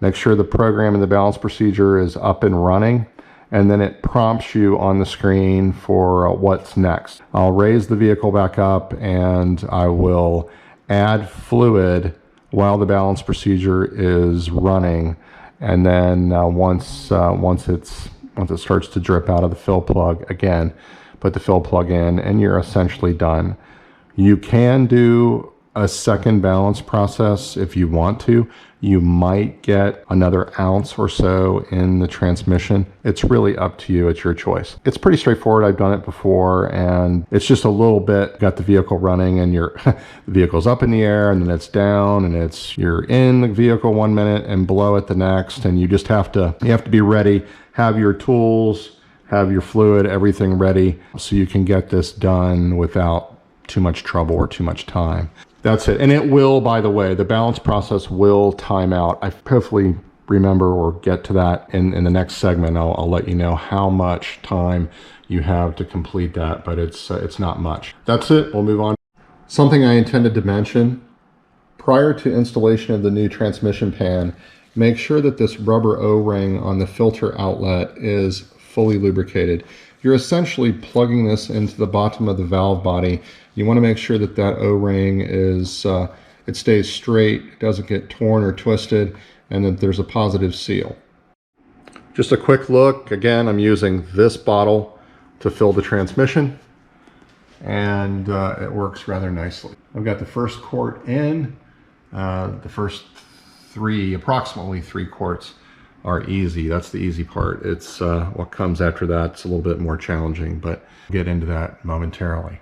make sure the program and the balance procedure is up and running, and then it prompts you on the screen for what's next. I'll raise the vehicle back up and I will add fluid while the balance procedure is running, and then once it starts to drip out of the fill plug, again, put the fill plug in and you're essentially done. You can do a second balance process if you want to. You might get another ounce or so in the transmission. It's really up to you. It's your choice. It's pretty straightforward. I've done it before, and it's just a little bit, got the vehicle running and the vehicle's up in the air and then it's down, and you're in the vehicle 1 minute and below it the next, and you just have to be ready, have your tools, have your fluid, everything ready so you can get this done without too much trouble or too much time. That's it. And it will, by the way, the balance process will time out. I hopefully remember or get to that in the next segment. I'll let you know how much time you have to complete that, but it's not much. That's it. We'll move on. Something I intended to mention, prior to installation of the new transmission pan, make sure that this rubber O-ring on the filter outlet is fully lubricated. You're essentially plugging this into the bottom of the valve body. You want to make sure that that O-ring it stays straight, it doesn't get torn or twisted, and that there's a positive seal. Just a quick look. Again, I'm using this bottle to fill the transmission, and it works rather nicely. I've got the first quart in. The first approximately three quarts are easy. That's the easy part. It's what comes after that's a little bit more challenging, but we'll get into that momentarily.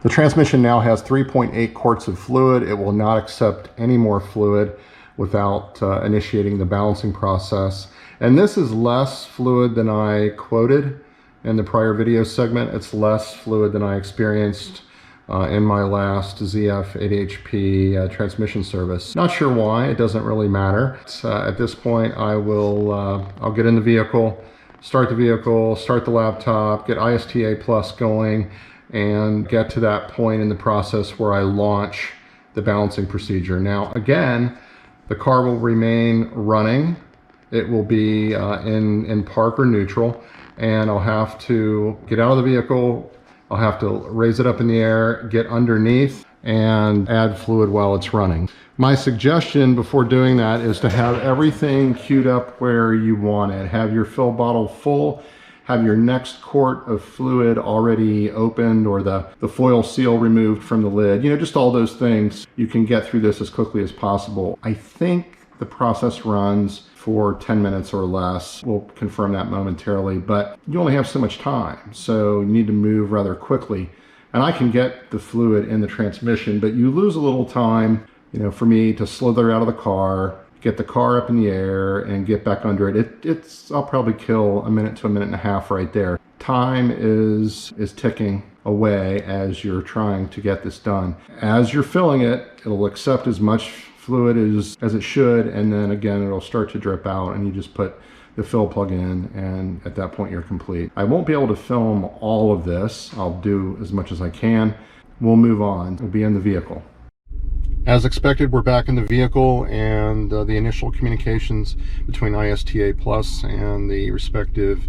The transmission now has 3.8 quarts of fluid. It will not accept any more fluid without initiating the balancing process. And this is less fluid than I quoted in the prior video segment. It's less fluid than I experienced in my last ZF 8HP transmission service. Not sure why, it doesn't really matter. At this point, I'll get in the vehicle, start the laptop, get ISTA Plus going, and get to that point in the process where I launch the balancing procedure. Now, again, the car will remain running. It will be in park or neutral, and I'll have to get out of the vehicle. I'll have to raise it up in the air, get underneath, and add fluid while it's running. My suggestion before doing that is to have everything queued up where you want it. Have your fill bottle full, have your next quart of fluid already opened, or the foil seal removed from the lid. You know, just all those things. You can get through this as quickly as possible. I think the process runs for 10 minutes or less. We'll confirm that momentarily, but you only have so much time, so you need to move rather quickly. And I can get the fluid in the transmission, but you lose a little time, you know, for me to slither out of the car, get the car up in the air, and get back under it. I'll probably kill a minute to a minute and a half right there. Time is ticking away as you're trying to get this done. As you're filling it, it'll accept as much fluid as it should, and then again it'll start to drip out, and you just put the fill plug in, and at that point you're complete. I won't be able to film all of this. I'll do as much as I can. We'll move on. We'll be in the vehicle. As expected, we're back in the vehicle, and the initial communications between ISTA Plus and the respective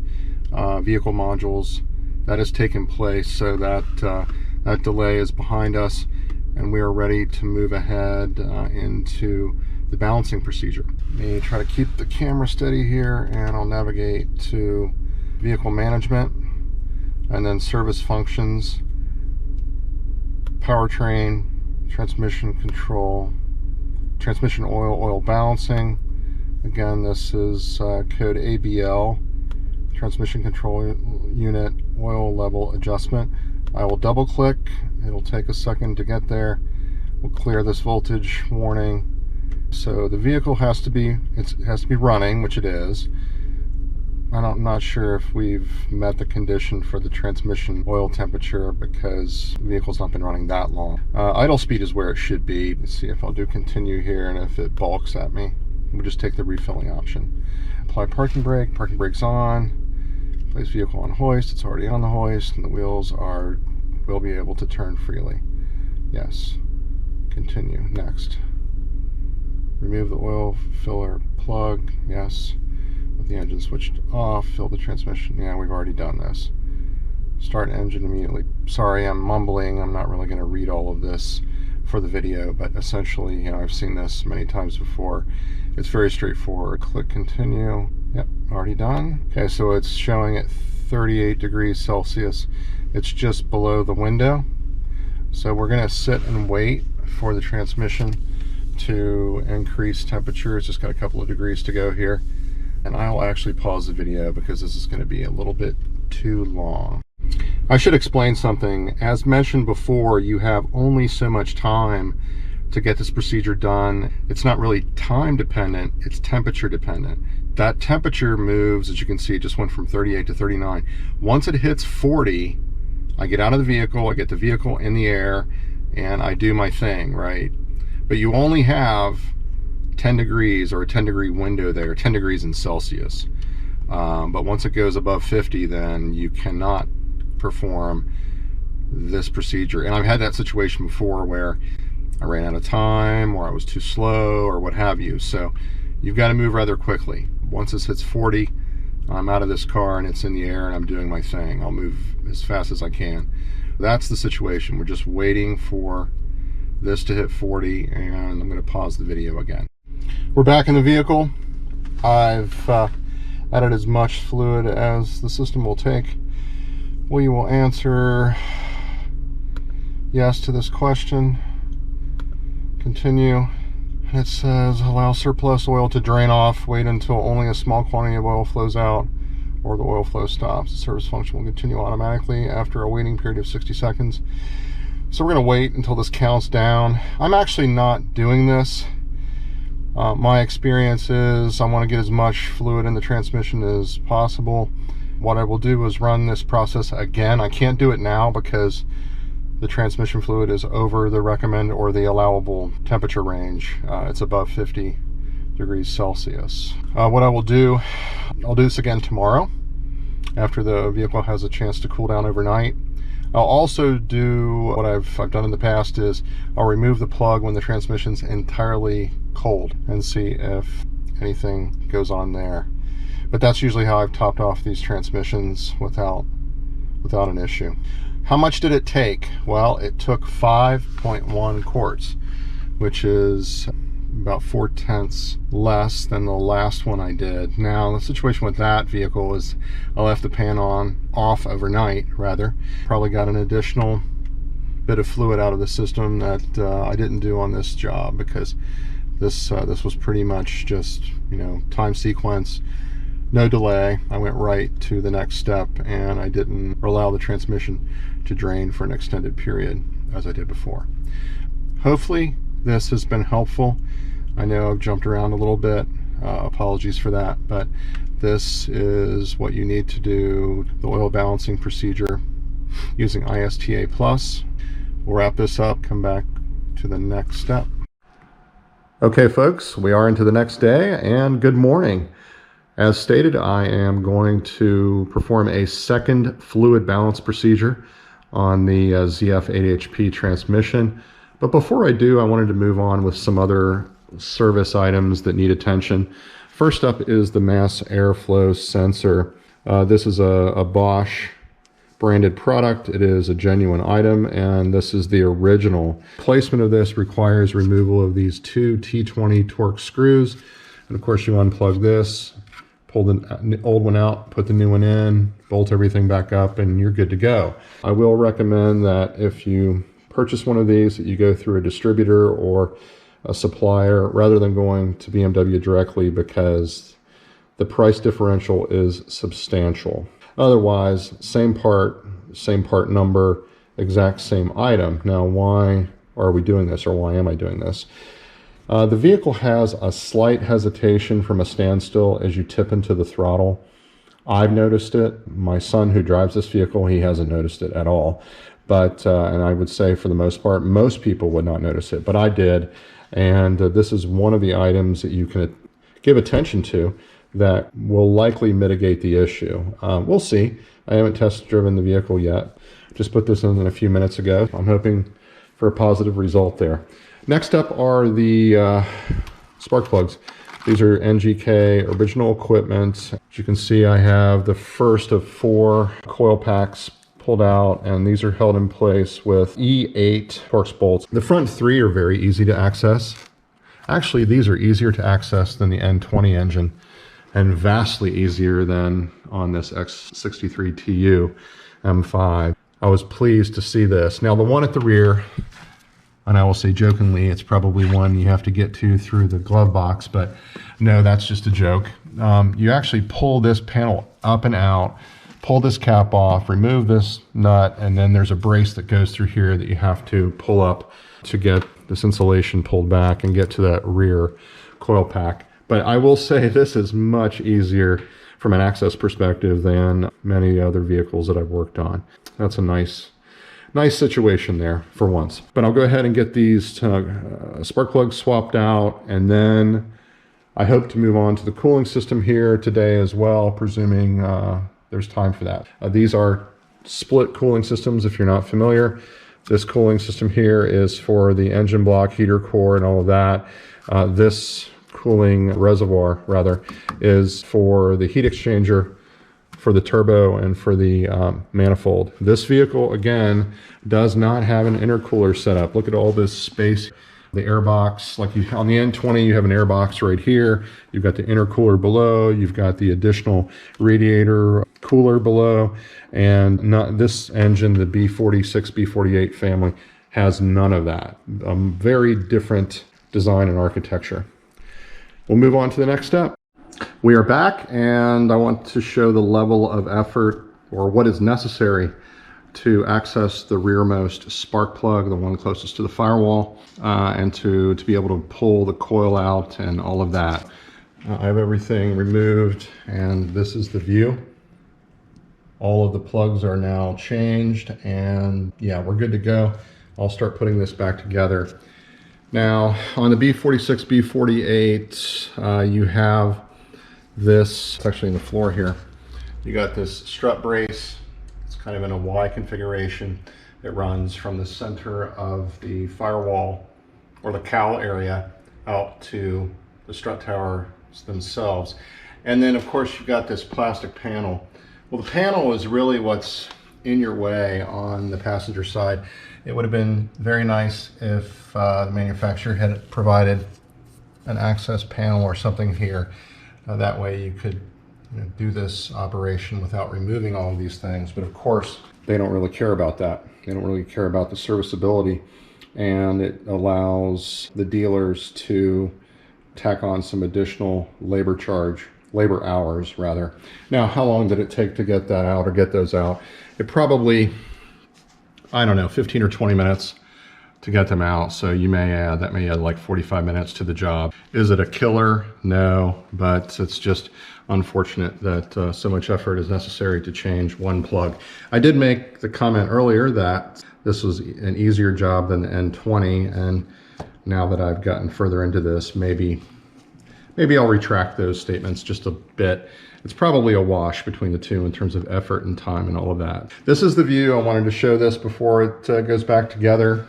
vehicle modules, that has taken place, so that delay is behind us, and we are ready to move ahead into the balancing procedure. Let me try to keep the camera steady here, and I'll navigate to vehicle management, and then service functions, powertrain, transmission control, transmission oil balancing. Again, this is code ABL, transmission control unit oil level adjustment. I will double click. It'll take a second to get there. We'll clear this voltage warning. So the vehicle has to be running, which it is. I'm not sure if we've met the condition for the transmission oil temperature because the vehicle's not been running that long. Idle speed is where it should be. Let's see if I'll do continue here, and if it balks at me, we'll just take the refilling option. Apply parking brake. Parking brake's on. Place vehicle on hoist. It's already on the hoist, and the wheels will be able to turn freely. Yes. Continue. Next. Remove the oil filler plug. Yes. With the engine switched off. Fill the transmission. Yeah, we've already done this. Start engine immediately. Sorry, I'm mumbling. I'm not really going to read all of this for the video, but essentially, you know, I've seen this many times before. It's very straightforward. Click continue. Yep, already done. Okay, so it's showing at 38 degrees Celsius. It's just below the window. So we're going to sit and wait for the transmission to increase temperature. It's just got a couple of degrees to go here. And I'll actually pause the video because this is going to be a little bit too long. I should explain something. As mentioned before, you have only so much time to get this procedure done. It's not really time dependent, it's temperature dependent. That temperature moves, as you can see, it just went from 38 to 39. Once it hits 40, I get out of the vehicle, I get the vehicle in the air, and I do my thing, right? But you only have 10 degrees or a 10 degree window there, 10 degrees in Celsius. But once it goes above 50, then you cannot perform this procedure. And I've had that situation before where I ran out of time, or I was too slow, or what have you. So you've got to move rather quickly. Once this hits 40, I'm out of this car and it's in the air and I'm doing my thing. I'll move as fast as I can. That's the situation. We're just waiting for this to hit 40, and I'm going to pause the video again. We're back in the vehicle. I've added as much fluid as the system will take. We will answer yes to this question. Continue. It says allow surplus oil to drain off. Wait until only a small quantity of oil flows out or the oil flow stops. The service function will continue automatically after a waiting period of 60 seconds. So we're going to wait until this counts down. I'm actually not doing this. My experience is I want to get as much fluid in the transmission as possible. What I will do is run this process again. I can't do it now because the transmission fluid is over the recommend or the allowable temperature range. It's above 50 degrees Celsius. What I will do, I'll do this again tomorrow after the vehicle has a chance to cool down overnight. I'll also do what I've done in the past is I'll remove the plug when the transmission's entirely cold and see if anything goes on there. But that's usually how I've topped off these transmissions without an issue. How much did it take? Well, it took 5.1 quarts, which is about 4/10 less than the last one I did. Now, the situation with that vehicle is I left the pan off overnight, rather. Probably got an additional bit of fluid out of the system that I didn't do on this job, because this was pretty much just, you know, time sequence, no delay. I went right to the next step, and I didn't allow the transmission to drain for an extended period as I did before. Hopefully this has been helpful. I know I've jumped around a little bit, apologies for that, but this is what you need to do the oil balancing procedure using ISTA Plus. We'll wrap this up, come back to the next step. Okay folks, we are into the next day, and good morning. As stated, I am going to perform a second fluid balance procedure on the ZF 8HP transmission. But before I do, I wanted to move on with some other service items that need attention. First up is the mass airflow sensor. This is a Bosch branded product. It is a genuine item, and this is the original. Placement of this requires removal of these two T20 Torx screws. And of course you unplug this, pull the old one out, put the new one in, bolt everything back up, and you're good to go. I will recommend that if you purchase one of these, that you go through a distributor or a supplier rather than going to BMW directly, because the price differential is substantial. Otherwise, same part number, exact same item. Now, why are we doing this, or why am I doing this? The vehicle has a slight hesitation from a standstill as you tip into the throttle. I've noticed it. My son, who drives this vehicle, he hasn't noticed it at all. But, and I would say for the most part, most people would not notice it, but I did. And this is one of the items that you can give attention to that will likely mitigate the issue. We'll see. I haven't test driven the vehicle yet. Just put this in a few minutes ago. I'm hoping for a positive result there. Next up are the spark plugs. These are NGK original equipment. As you can see, I have the first of 4 coil packs pulled out, and these are held in place with E8 Torx bolts. The front 3 are very easy to access. Actually, these are easier to access than the N20 engine, and vastly easier than on this X63TU M5. I was pleased to see this. Now the one at the rear, and I will say jokingly, it's probably one you have to get to through the glove box, but no, that's just a joke. You actually pull this panel up and out, pull this cap off, remove this nut, and then there's a brace that goes through here that you have to pull up to get this insulation pulled back and get to that rear coil pack. But I will say this is much easier from an access perspective than many other vehicles that I've worked on. That's a nice situation there for once. But I'll go ahead and get these spark plugs swapped out, and then I hope to move on to the cooling system here today as well, presuming there's time for that. These are split cooling systems, if you're not familiar. This cooling system here is for the engine block, heater core, and all of that. This cooling reservoir, rather, is for the heat exchanger, for the turbo, and for the manifold. This vehicle, again, does not have an intercooler set up. Look at all this space. The air box, like on the N20, you have an air box right here. You've got the intercooler below. You've got the additional radiator cooler below. And this engine, the B46, B48 family, has none of that. Very different design and architecture. We'll move on to the next step. We are back, and I want to show the level of effort, or what is necessary to access the rearmost spark plug, the one closest to the firewall, and to be able to pull the coil out and all of that. I have everything removed, and this is the view. All of the plugs are now changed, and yeah, we're good to go. I'll start putting this back together. Now, on the B46, B48, you have this, it's actually in the floor here. You got this strut brace. It's kind of in a Y configuration. It runs from the center of the firewall or the cowl area out to the strut towers themselves. And then of course you've got this plastic panel. Well, the panel is really what's in your way on the passenger side. It would have been very nice if the manufacturer had provided an access panel or something here. That way you could do this operation without removing all of these things. But of course, they don't really care about that. They don't really care about the serviceability, and it allows the dealers to tack on some additional labor hours rather. Now, how long did it take to get that out or get those out? It probably, I don't know, 15 or 20 minutes to get them out. So that may add like 45 minutes to the job. Is it a killer? No, but it's just unfortunate that so much effort is necessary to change one plug. I did make the comment earlier that this was an easier job than the N20, and now that I've gotten further into this, maybe I'll retract those statements just a bit. It's probably a wash between the two in terms of effort and time and all of that. This is the view. I wanted to show this before it goes back together.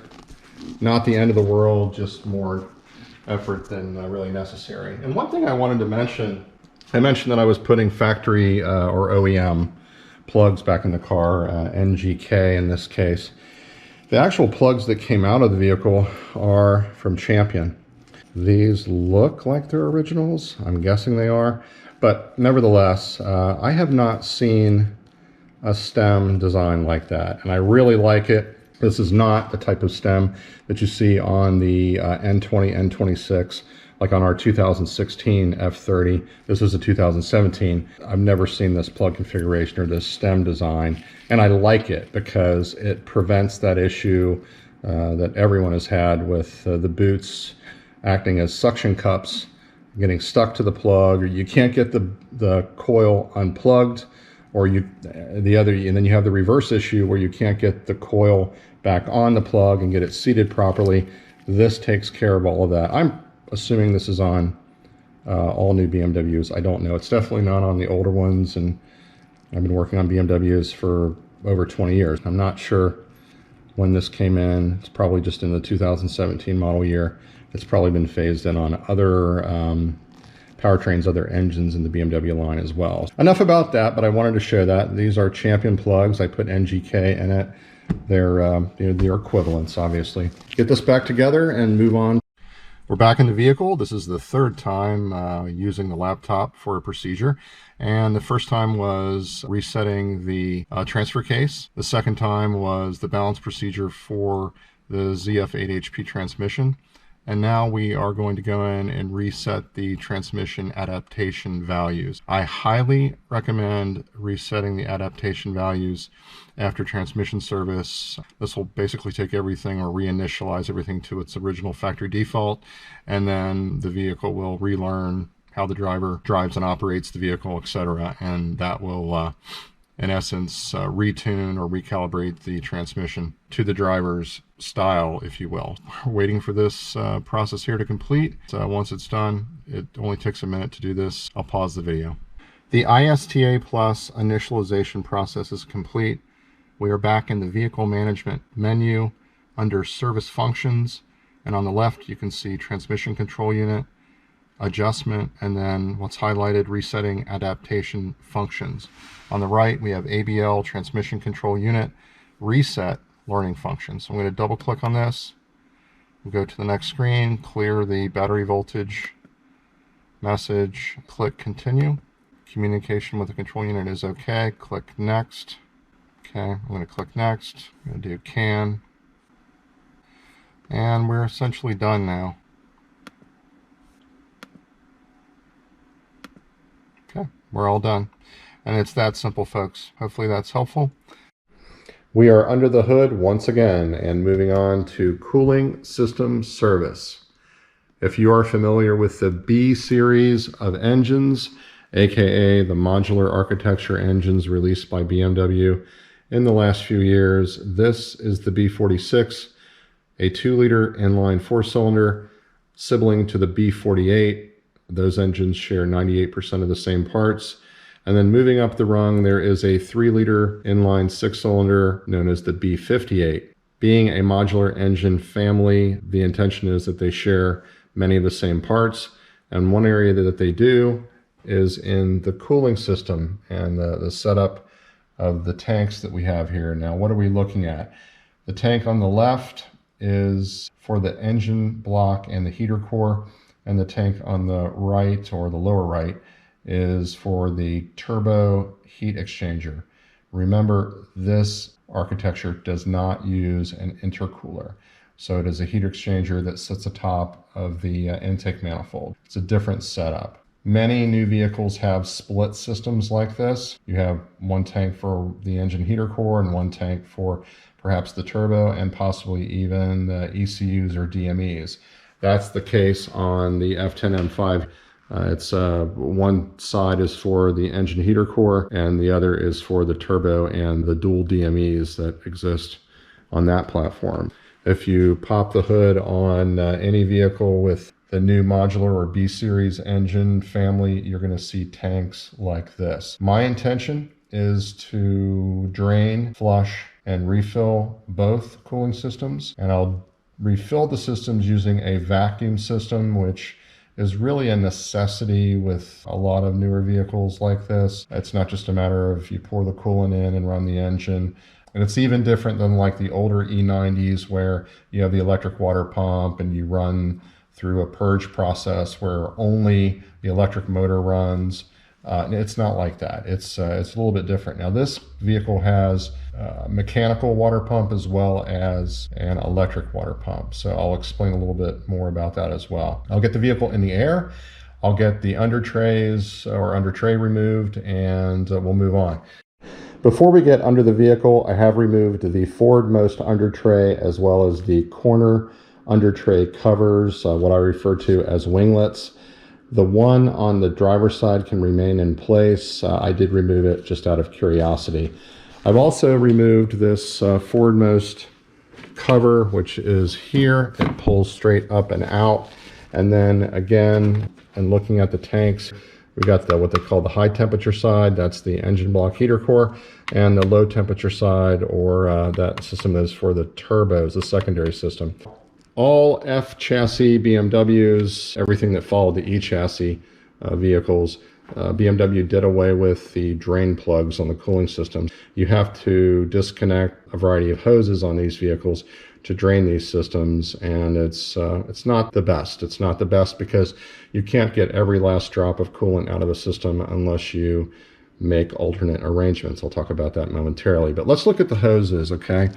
Not the end of the world, just more effort than really necessary. And one thing I wanted to mention, I mentioned that I was putting factory or OEM plugs back in the car, NGK in this case. The actual plugs that came out of the vehicle are from Champion. These look like they're originals. I'm guessing they are. But nevertheless, I have not seen a stem design like that, and I really like it. This is not the type of stem that you see on the N20, N26, like on our 2016 F30. This is a 2017. I've never seen this plug configuration or this stem design, and I like it because it prevents that issue that everyone has had with the boots acting as suction cups, getting stuck to the plug, or you can't get the coil unplugged, or and then you have the reverse issue where you can't get the coil back on the plug and get it seated properly. This takes care of all of that. I'm assuming this is on all new BMWs. I don't know. It's definitely not on the older ones, and I've been working on BMWs for over 20 years. I'm not sure when this came in. It's probably just in the 2017 model year. It's probably been phased in on other powertrains, other engines in the BMW line as well. Enough about that, but I wanted to show that. These are Champion plugs. I put NGK in it. They're they're equivalents, obviously. Get this back together and move on. We're back in the vehicle. This is the third time using the laptop for a procedure. And the first time was resetting the transfer case. The second time was the balance procedure for the ZF8HP transmission. And now we are going to go in and reset the transmission adaptation values. I highly recommend resetting the adaptation values after transmission service. This will basically take everything or reinitialize everything to its original factory default, and then the vehicle will relearn how the driver drives and operates the vehicle, etc. And that will in essence, retune or recalibrate the transmission to the driver's style, if you will. We're waiting for this process here to complete. Once it's done, it only takes a minute to do this. I'll pause the video. The ISTA Plus initialization process is complete. We are back in the vehicle management menu under service functions, and on the left you can see transmission control unit, adjustment, and then what's highlighted, resetting adaptation functions. On the right we have ABL, transmission control unit, reset learning functions. I'm going to double click on this, we'll go to the next screen, clear the battery voltage message, click continue. Communication with the control unit is okay, click next. Okay, I'm going to click next, I'm going to do can, and we're essentially done now. Okay, we're all done. And it's that simple, folks. Hopefully that's helpful. We are under the hood once again and moving on to cooling system service. If you are familiar with the B series of engines, aka the modular architecture engines released by BMW in the last few years, this is the B46, a 2-liter inline 4-cylinder sibling to the B48. Those engines share 98% of the same parts. And then moving up the rung, there is a 3-liter inline 6-cylinder known as the B58. Being a modular engine family, the intention is that they share many of the same parts. And one area that they do is in the cooling system and the setup of the tanks that we have here. Now, what are we looking at? The tank on the left is for the engine block and the heater core, and the tank on the right, or the lower right, is for the turbo heat exchanger. Remember, this architecture does not use an intercooler. So it is a heat exchanger that sits atop of the intake manifold. It's a different setup. Many new vehicles have split systems like this. You have one tank for the engine heater core and one tank for perhaps the turbo and possibly even the ECUs or DMEs. That's the case on the F10 M5. It's one side is for the engine heater core and the other is for the turbo and the dual DMEs that exist on that platform. If you pop the hood on any vehicle with the new modular or B series engine family, you're going to see tanks like this. My intention is to drain, flush, and refill both cooling systems, and I'll refill the systems using a vacuum system, which is really a necessity with a lot of newer vehicles like this. It's not just a matter of you pour the coolant in and run the engine. And it's even different than like the older E90s where you have the electric water pump and you run through a purge process where only the electric motor runs. It's not like that. It's a little bit different. Now this vehicle has a mechanical water pump as well as an electric water pump. So I'll explain a little bit more about that as well. I'll get the vehicle in the air. I'll get the under trays or under tray removed, and we'll move on. Before we get under the vehicle, I have removed the forwardmost under tray as well as the corner under tray covers, what I refer to as winglets. The one on the driver's side can remain in place. I did remove it just out of curiosity. I've also removed this forwardmost cover, which is here. It pulls straight up and out. And then again, and looking at the tanks, we got what they call the high temperature side. That's the engine block heater core. And the low temperature side, or that system is for the turbos, the secondary system. All F chassis BMWs, everything that followed the E chassis vehicles, BMW did away with the drain plugs on the cooling system. You have to disconnect a variety of hoses on these vehicles to drain these systems, and it's not the best. It's not the best because you can't get every last drop of coolant out of a system unless you make alternate arrangements. I'll talk about that momentarily, but let's look at the hoses, okay?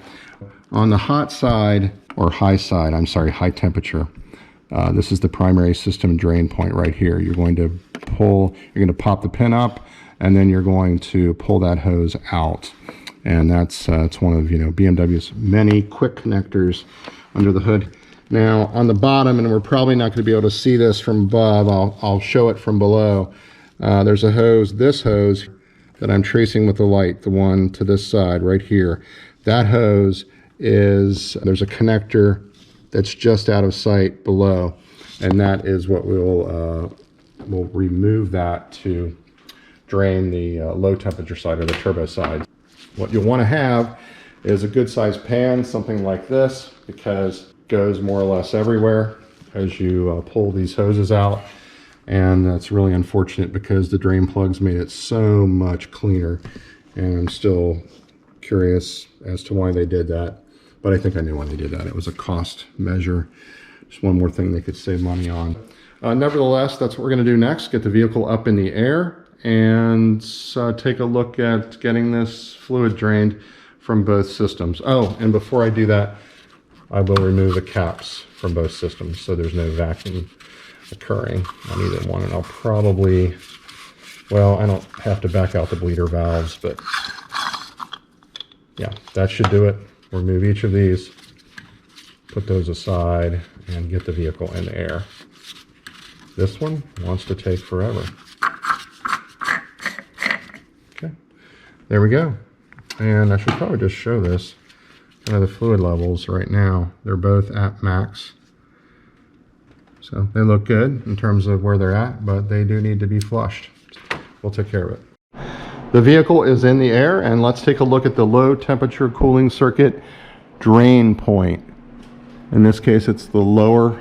On the hot side, or high side, I'm sorry, high temperature, this is the primary system drain point right here. You're going to pop the pin up, and then you're going to pull that hose out. And it's one of BMW's many quick connectors under the hood. Now on the bottom, and we're probably not going to be able to see this from above, I'll show it from below. There's a hose, this hose that I'm tracing with the light, the one to this side right here. That hose there's a connector that's just out of sight below, and that is what we'll remove that to drain the low temperature side or the turbo side. What you'll want to have is a good sized pan, something like this, because it goes more or less everywhere as you pull these hoses out. And that's really unfortunate because the drain plugs made it so much cleaner, and I'm still curious as to why they did that, but I think I knew why they did that. It was a cost measure, just one more thing they could save money on. Nevertheless, that's what we're going to do next, get the vehicle up in the air and take a look at getting this fluid drained from both systems. Oh, and before I do that, I will remove the caps from both systems so there's no vacuum occurring on either one. And I'll probably, well, I don't have to back out the bleeder valves, but yeah, that should do it. Remove each of these, put those aside, and get the vehicle in the air. This one wants to take forever. Okay, there we go. And I should probably just show this, kind of the fluid levels right now. They're both at max. So they look good in terms of where they're at, but they do need to be flushed. We'll take care of it. The vehicle is in the air, and let's take a look at the low temperature cooling circuit drain point. In this case, it's the lower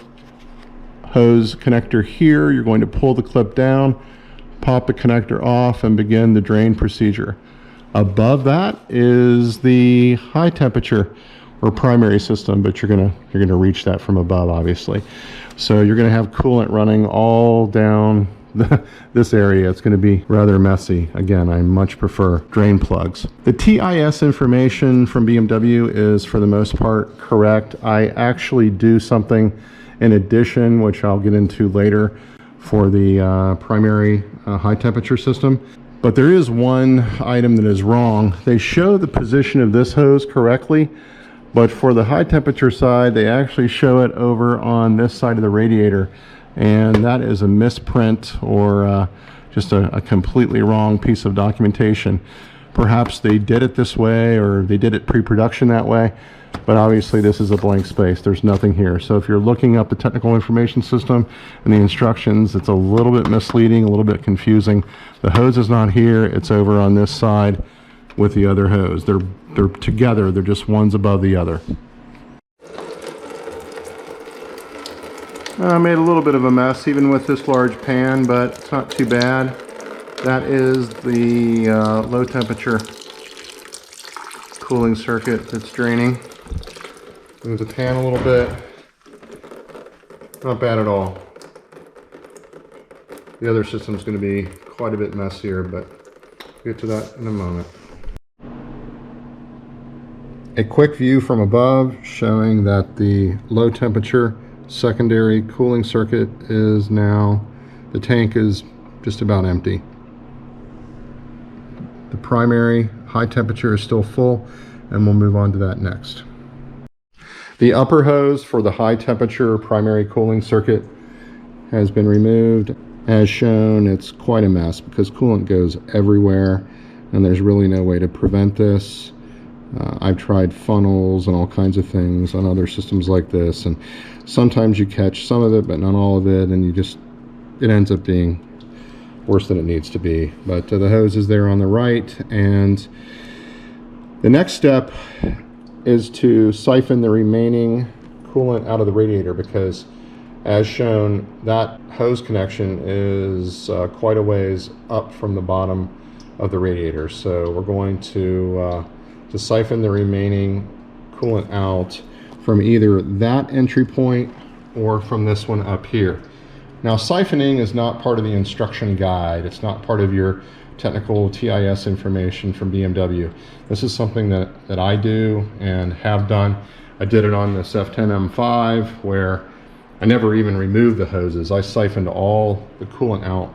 hose connector here. You're going to pull the clip down, pop the connector off, and begin the drain procedure. Above that is the high temperature or primary system, but you're gonna reach that from above, obviously. So you're gonna have coolant running all down this area. It's going to be rather messy. Again, I much prefer drain plugs. The TIS information from BMW is for the most part correct. I actually do something in addition, which I'll get into later, for the primary high temperature system. But there is one item that is wrong. They show the position of this hose correctly, but for the high temperature side, they actually show it over on this side of the radiator. And that is a misprint or just a completely wrong piece of documentation. Perhaps they did it this way or they did it pre-production that way, but obviously this is a blank space. There's nothing here. So if you're looking up the technical information system and the instructions, it's a little bit misleading, a little bit confusing. The hose is not here. It's over on this side with the other hose. They're together. They're just one's above the other. I made a little bit of a mess even with this large pan, but it's not too bad. That is the low temperature cooling circuit that's draining. Move the pan a little bit. Not bad at all. The other system's going to be quite a bit messier, but we'll get to that in a moment. A quick view from above showing that the low temperature secondary cooling circuit is now, the tank is just about empty. The primary high temperature is still full, and we'll move on to that next. The upper hose for the high temperature primary cooling circuit has been removed. As shown, it's quite a mess because coolant goes everywhere, and there's really no way to prevent this. I've tried funnels and all kinds of things on other systems like this, and sometimes you catch some of it but not all of it, and it ends up being worse than it needs to be. But the hose is there on the right, and the next step is to siphon the remaining coolant out of the radiator, because as shown, that hose connection is quite a ways up from the bottom of the radiator. So we're going to siphon the remaining coolant out from either that entry point or from this one up here. Now, siphoning is not part of the instruction guide. It's not part of your technical TIS information from BMW. This is something that I do and have done. I did it on this F10 M5 where I never even removed the hoses. I siphoned all the coolant out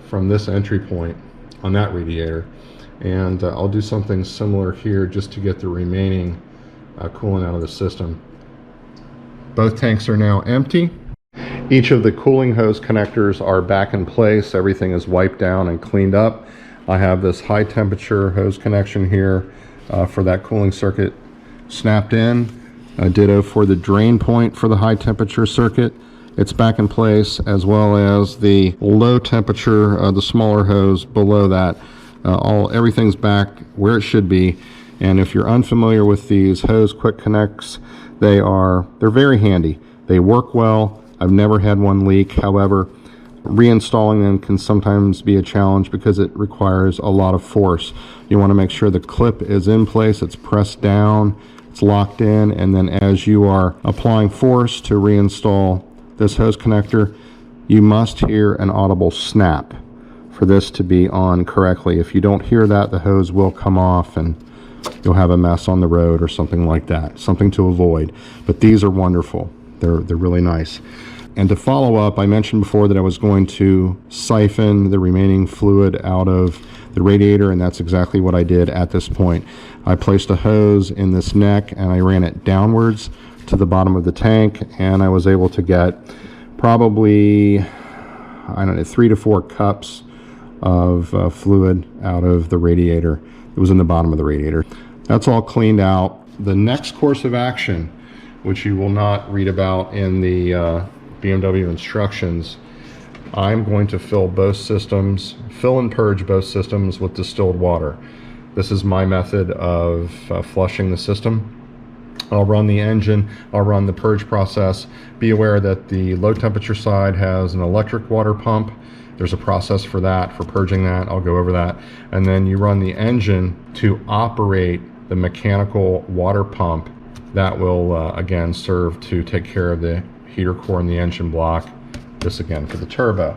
from this entry point on that radiator. And I'll do something similar here just to get the remaining coolant out of the system. Both tanks are now empty. Each of the cooling hose connectors are back in place. Everything is wiped down and cleaned up. I have this high temperature hose connection here for that cooling circuit snapped in. Ditto for the drain point for the high temperature circuit. It's back in place, as well as the low temperature, the smaller hose below that. Everything's back where it should be. And if you're unfamiliar with these hose quick connects, they're very handy. They work well. I've never had one leak. However, reinstalling them can sometimes be a challenge because it requires a lot of force. You want to make sure the clip is in place, it's pressed down, it's locked in, and then as you are applying force to reinstall this hose connector, you must hear an audible snap for this to be on correctly. If you don't hear that, the hose will come off and you'll have a mess on the road or something like that. Something to avoid. But these are wonderful. They're really nice. And to follow up, I mentioned before that I was going to siphon the remaining fluid out of the radiator, and that's exactly what I did at this point. I placed a hose in this neck and I ran it downwards to the bottom of the tank, and I was able to get probably, I don't know, 3 to 4 cups of fluid out of the radiator. It was in the bottom of the radiator. That's all cleaned out. The next course of action, which you will not read about in the BMW instructions, I'm going to fill and purge both systems with distilled water. This is my method of flushing the system. I'll run the engine, I'll run the purge process. Be aware that the low temperature side has an electric water pump. There's a process for that, for purging that. I'll go over that. And then you run the engine to operate the mechanical water pump. That will, again, serve to take care of the heater core and the engine block. This again for the turbo.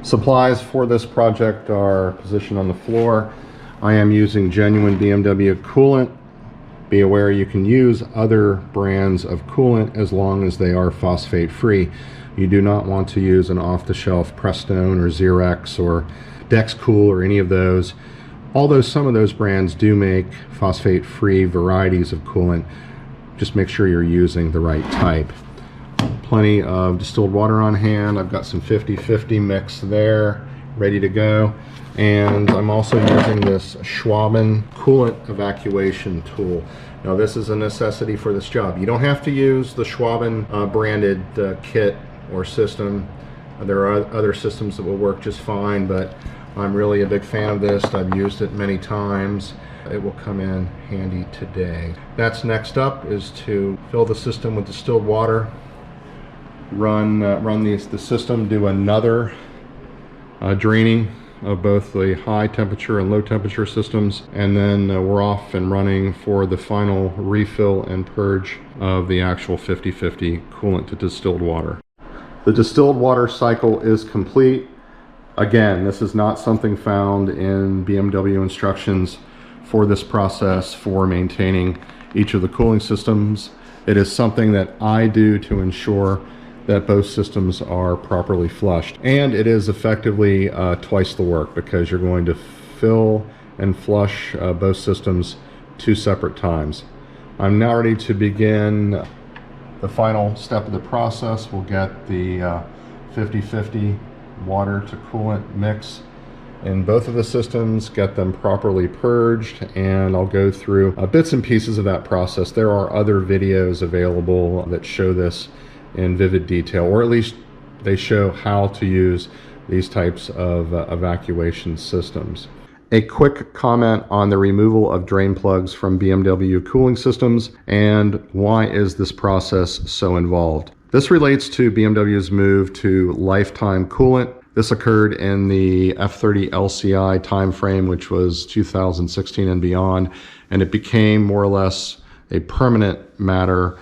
Supplies for this project are positioned on the floor. I am using genuine BMW coolant. Be aware you can use other brands of coolant as long as they are phosphate free. You do not want to use an off-the-shelf Prestone or Xerox or Dexcool or any of those. Although some of those brands do make phosphate free varieties of coolant, just make sure you're using the right type. Plenty of distilled water on hand. I've got some 50-50 mix there ready to go. And I'm also using this Schwaben coolant evacuation tool. Now this is a necessity for this job. You don't have to use the Schwaben branded kit or system. There are other systems that will work just fine, but I'm really a big fan of this. I've used it many times. It will come in handy today. That's next up, is to fill the system with distilled water, run the system, do another draining of both the high temperature and low temperature systems, and then we're off and running for the final refill and purge of the actual 50-50 coolant to distilled water. The distilled water cycle is complete. Again, this is not something found in BMW instructions for this process for maintaining each of the cooling systems. It is something that I do to ensure that both systems are properly flushed. And it is effectively twice the work, because you're going to fill and flush both systems 2 separate times. I'm now ready to begin the final step of the process. We'll get the 50-50 water to coolant mix in both of the systems, get them properly purged, and I'll go through bits and pieces of that process. There are other videos available that show this in vivid detail, or at least they show how to use these types of evacuation systems. A quick comment on the removal of drain plugs from BMW cooling systems, and why is this process so involved. This relates to BMW's move to lifetime coolant. This occurred in the F30 LCI timeframe, which was 2016 and beyond, and it became more or less a permanent matter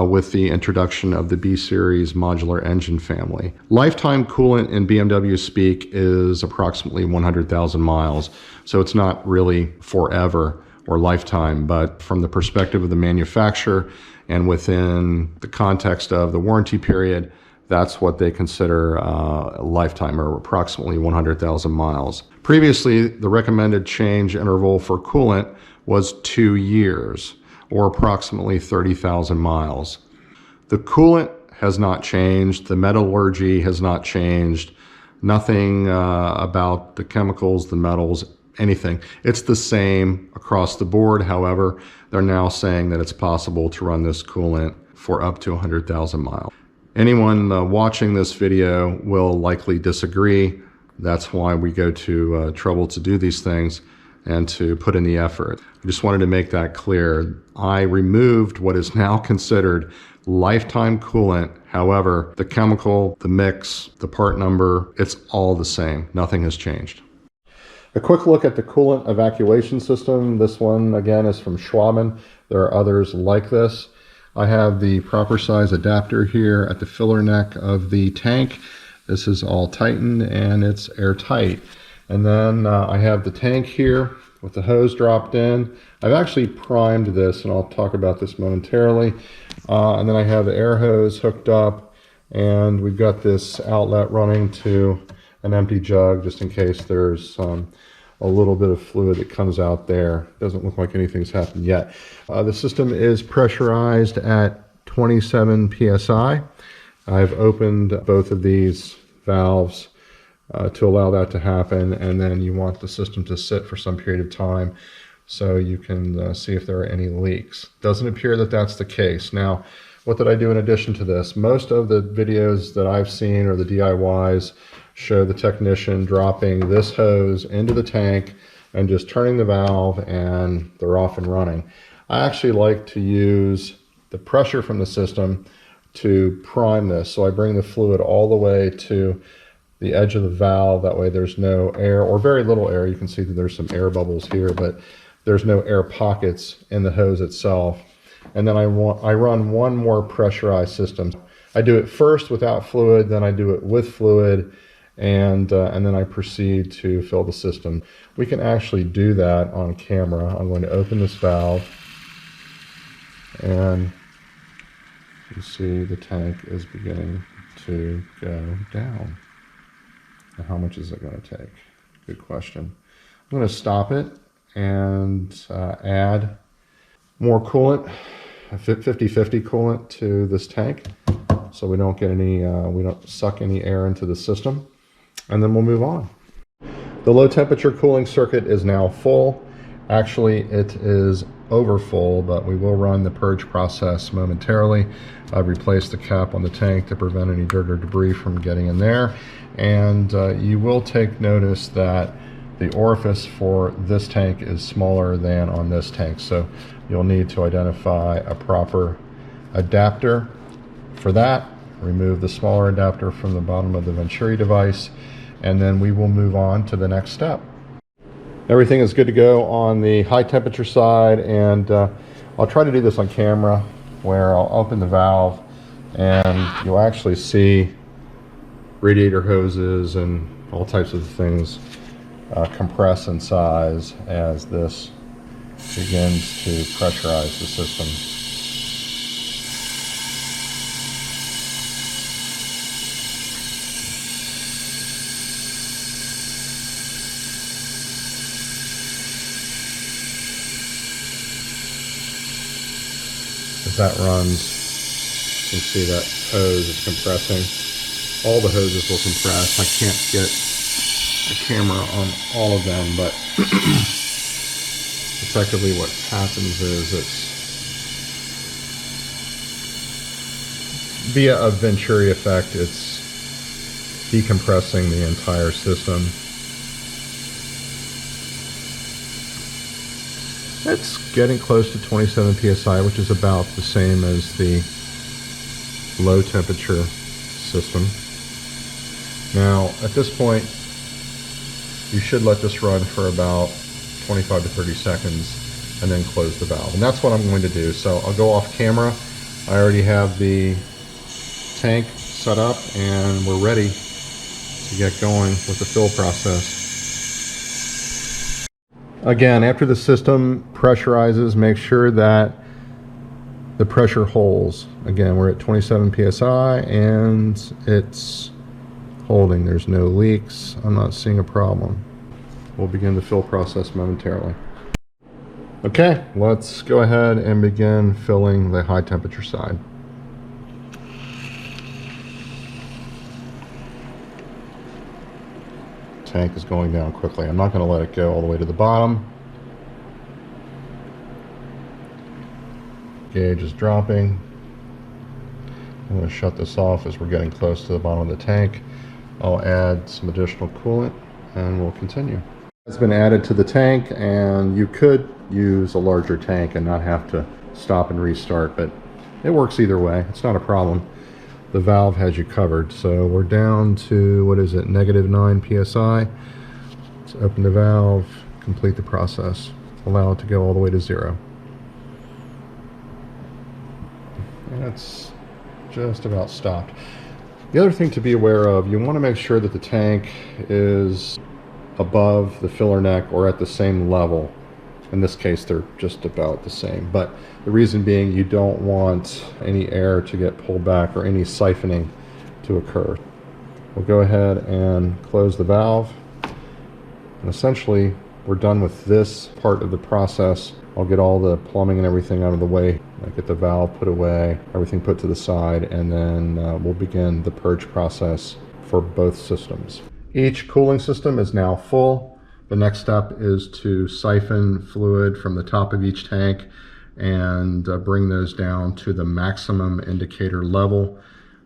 with the introduction of the B series modular engine family. Lifetime coolant in BMW speak is approximately 100,000 miles, so it's not really forever or lifetime, but from the perspective of the manufacturer and within the context of the warranty period, that's what they consider a lifetime, or approximately 100,000 miles. Previously, the recommended change interval for coolant was 2 years, or approximately 30,000 miles. The coolant has not changed, the metallurgy has not changed, nothing about the chemicals, the metals, anything. It's the same across the board. However, they're now saying that it's possible to run this coolant for up to 100,000 miles. Anyone watching this video will likely disagree. That's why we go to trouble to do these things and to put in the effort. I just wanted to make that clear. I removed what is now considered lifetime coolant. However, the chemical, the mix, the part number, it's all the same. Nothing has changed. A quick look at the coolant evacuation system. This one, again, is from Schwaben. There are others like this. I have the proper size adapter here at the filler neck of the tank. This is all tightened and it's airtight. And then I have the tank here with the hose dropped in. I've actually primed this, and I'll talk about this momentarily. And then I have the air hose hooked up, and we've got this outlet running to an empty jug just in case there's a little bit of fluid that comes out there. Doesn't look like anything's happened yet. The system is pressurized at 27 psi. I've opened both of these valves to allow that to happen, and then you want the system to sit for some period of time so you can see if there are any leaks. Doesn't appear that that's the case. Now, What did I do in addition to this? Most of the videos that I've seen, or the DIYs, show the technician dropping this hose into the tank and just turning the valve and they're off and running. I actually like to use the pressure from the system to prime this. So I bring the fluid all the way to the edge of the valve. That way there's no air, or very little air. You can see that there's some air bubbles here, but there's no air pockets in the hose itself. And then I run one more pressurized system. I do it first without fluid, then I do it with fluid, and then I proceed to fill the system. We can actually do that on camera. I'm going to open this valve, and you see the tank is beginning to go down. And how much is it going to take? Good question. I'm going to stop it and add more coolant, 50-50 coolant to this tank, so we don't get any, we don't suck any air into the system, and then we'll move on. The low temperature cooling circuit is now full. Actually, it is over full, but we will run the purge process momentarily. I've replaced the cap on the tank to prevent any dirt or debris from getting in there, and you will take notice that the orifice for this tank is smaller than on this tank, so you'll need to identify a proper adapter for that. Remove the smaller adapter from the bottom of the Venturi device, and then we will move on to the next step. Everything is good to go on the high temperature side, and I'll try to do this on camera where I'll open the valve and you'll actually see radiator hoses and all types of things compress in size as this begins to pressurize the system. As that runs, you can see that hose is compressing. All the hoses will compress. I can't get a camera on all of them, but effectively what happens is it's via a Venturi effect, it's decompressing the entire system. It's getting close to 27 psi, which is about the same as the low temperature system. Now, at this point, you should let this run for about 25 to 30 seconds and then close the valve. And that's what I'm going to do. So I'll go off camera. I already have the tank set up and we're ready to get going with the fill process. Again, after the system pressurizes, make sure that the pressure holds. Again, we're at 27 psi and it's holding. There's no leaks. I'm not seeing a problem. We'll begin the fill process momentarily. Okay, let's go ahead and begin filling the high temperature side. Tank is going down quickly. I'm not going to let it go all the way to the bottom. Gauge is dropping. I'm going to shut this off as we're getting close to the bottom of the tank. I'll add some additional coolant and we'll continue. It's been added to the tank, and you could use a larger tank and not have to stop and restart, but it works either way. It's not a problem. The valve has you covered. So we're down to, what is it, -9 psi. Let's open the valve, complete the process, allow it to go all the way to 0. And it's just about stopped. The other thing to be aware of, you want to make sure that the tank is above the filler neck or at the same level. In this case, they're just about the same, but the reason being, you don't want any air to get pulled back or any siphoning to occur. We'll go ahead and close the valve, and essentially we're done with this part of the process. I'll get all the plumbing and everything out of the way. I'll get the valve put away, everything put to the side, and then we'll begin the purge process for both systems. Each cooling system is now full. The next step is to siphon fluid from the top of each tank and bring those down to the maximum indicator level.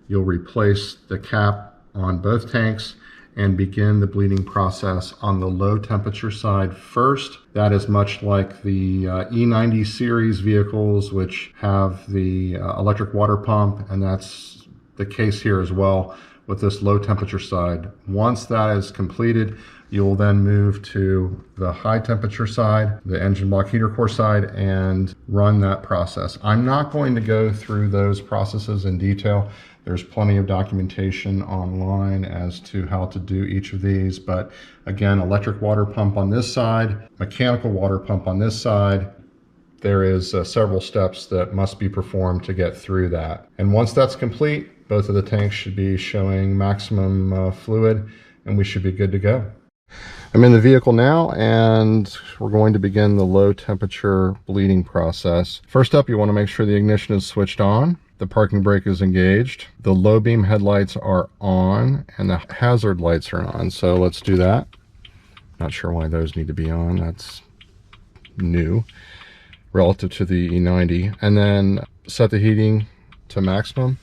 You'll replace the cap on both tanks and begin the bleeding process on the low temperature side first. That is much like the E90 series vehicles, which have the electric water pump, and that's the case here as well with this low temperature side. Once that is completed, you'll then move to the high temperature side, the engine block heater core side, and run that process. I'm not going to go through those processes in detail. There's plenty of documentation online as to how to do each of these, but again, electric water pump on this side, mechanical water pump on this side. There is several steps that must be performed to get through that. And once that's complete, both of the tanks should be showing maximum fluid, and we should be good to go. I'm in the vehicle now, and we're going to begin the low temperature bleeding process. First up, you want to make sure the ignition is switched on. The parking brake is engaged. The low beam headlights are on, and the hazard lights are on. So let's do that. Not sure why those need to be on. That's new relative to the E90. And then set the heating to maximum,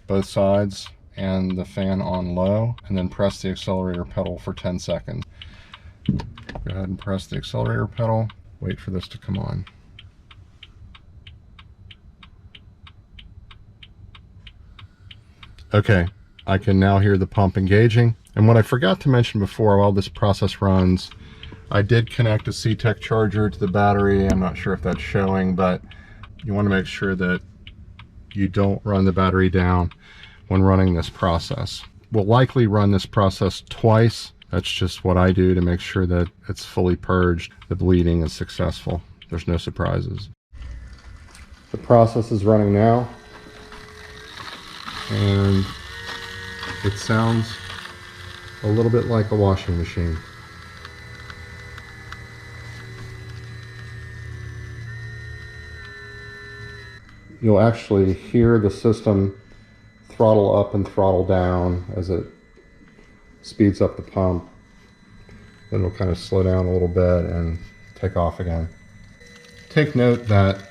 both sides, and the fan on low, and then press the accelerator pedal for 10 seconds. Go ahead and press the accelerator pedal. Wait for this to come on. Okay, I can now hear the pump engaging. And what I forgot to mention before while this process runs, I did connect a C-Tech charger to the battery. I'm not sure if that's showing, but you want to make sure that you don't run the battery down when running this process. We'll likely run this process twice. That's just what I do to make sure that it's fully purged. The bleeding is successful. There's no surprises. The process is running now, and it sounds a little bit like a washing machine. You'll actually hear the system throttle up and throttle down as it speeds up the pump. Then it'll kind of slow down a little bit and take off again. Take note that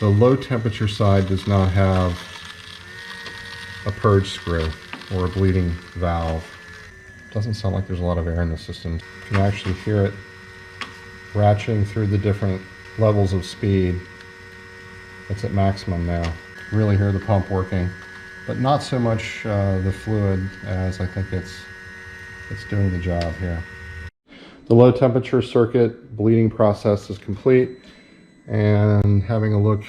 the low temperature side does not have a purge screw or a bleeding valve. Doesn't sound like there's a lot of air in the system. You can actually hear it ratcheting through the different levels of speed. It's at maximum now. Really hear the pump working, but not so much the fluid as I think it's doing the job here. The low temperature circuit bleeding process is complete, and having a look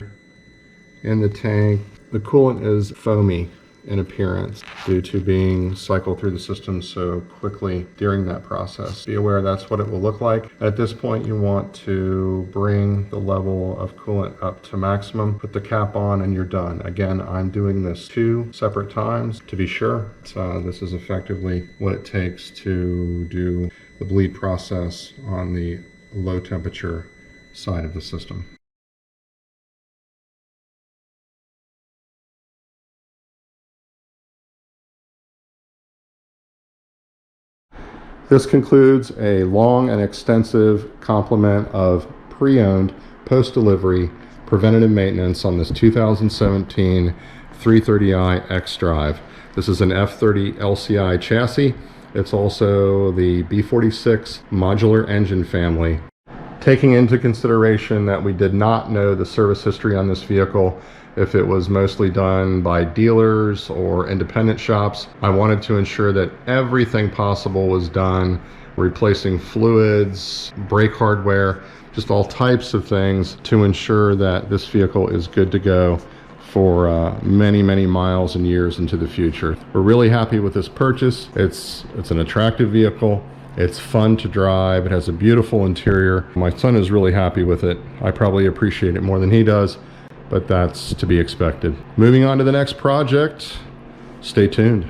in the tank, the coolant is foamy in appearance due to being cycled through the system so quickly during that process. Be aware that's what it will look like. At this point, you want to bring the level of coolant up to maximum, put the cap on, and you're done. Again, I'm doing this 2 separate times to be sure. This is effectively what it takes to do the bleed process on the low temperature side of the system. This concludes a long and extensive complement of pre-owned, post-delivery, preventative maintenance on this 2017 330i XDrive. This is an F30 LCI chassis. It's also the B46 modular engine family. Taking into consideration that we did not know the service history on this vehicle, if it was mostly done by dealers or independent shops, I wanted to ensure that everything possible was done, replacing fluids, brake hardware, just all types of things to ensure that this vehicle is good to go for many, many miles and years into the future. We're really happy with this purchase. It's an attractive vehicle. It's fun to drive. It has a beautiful interior. My son is really happy with it. I probably appreciate it more than he does, but that's to be expected. Moving on to the next project, stay tuned.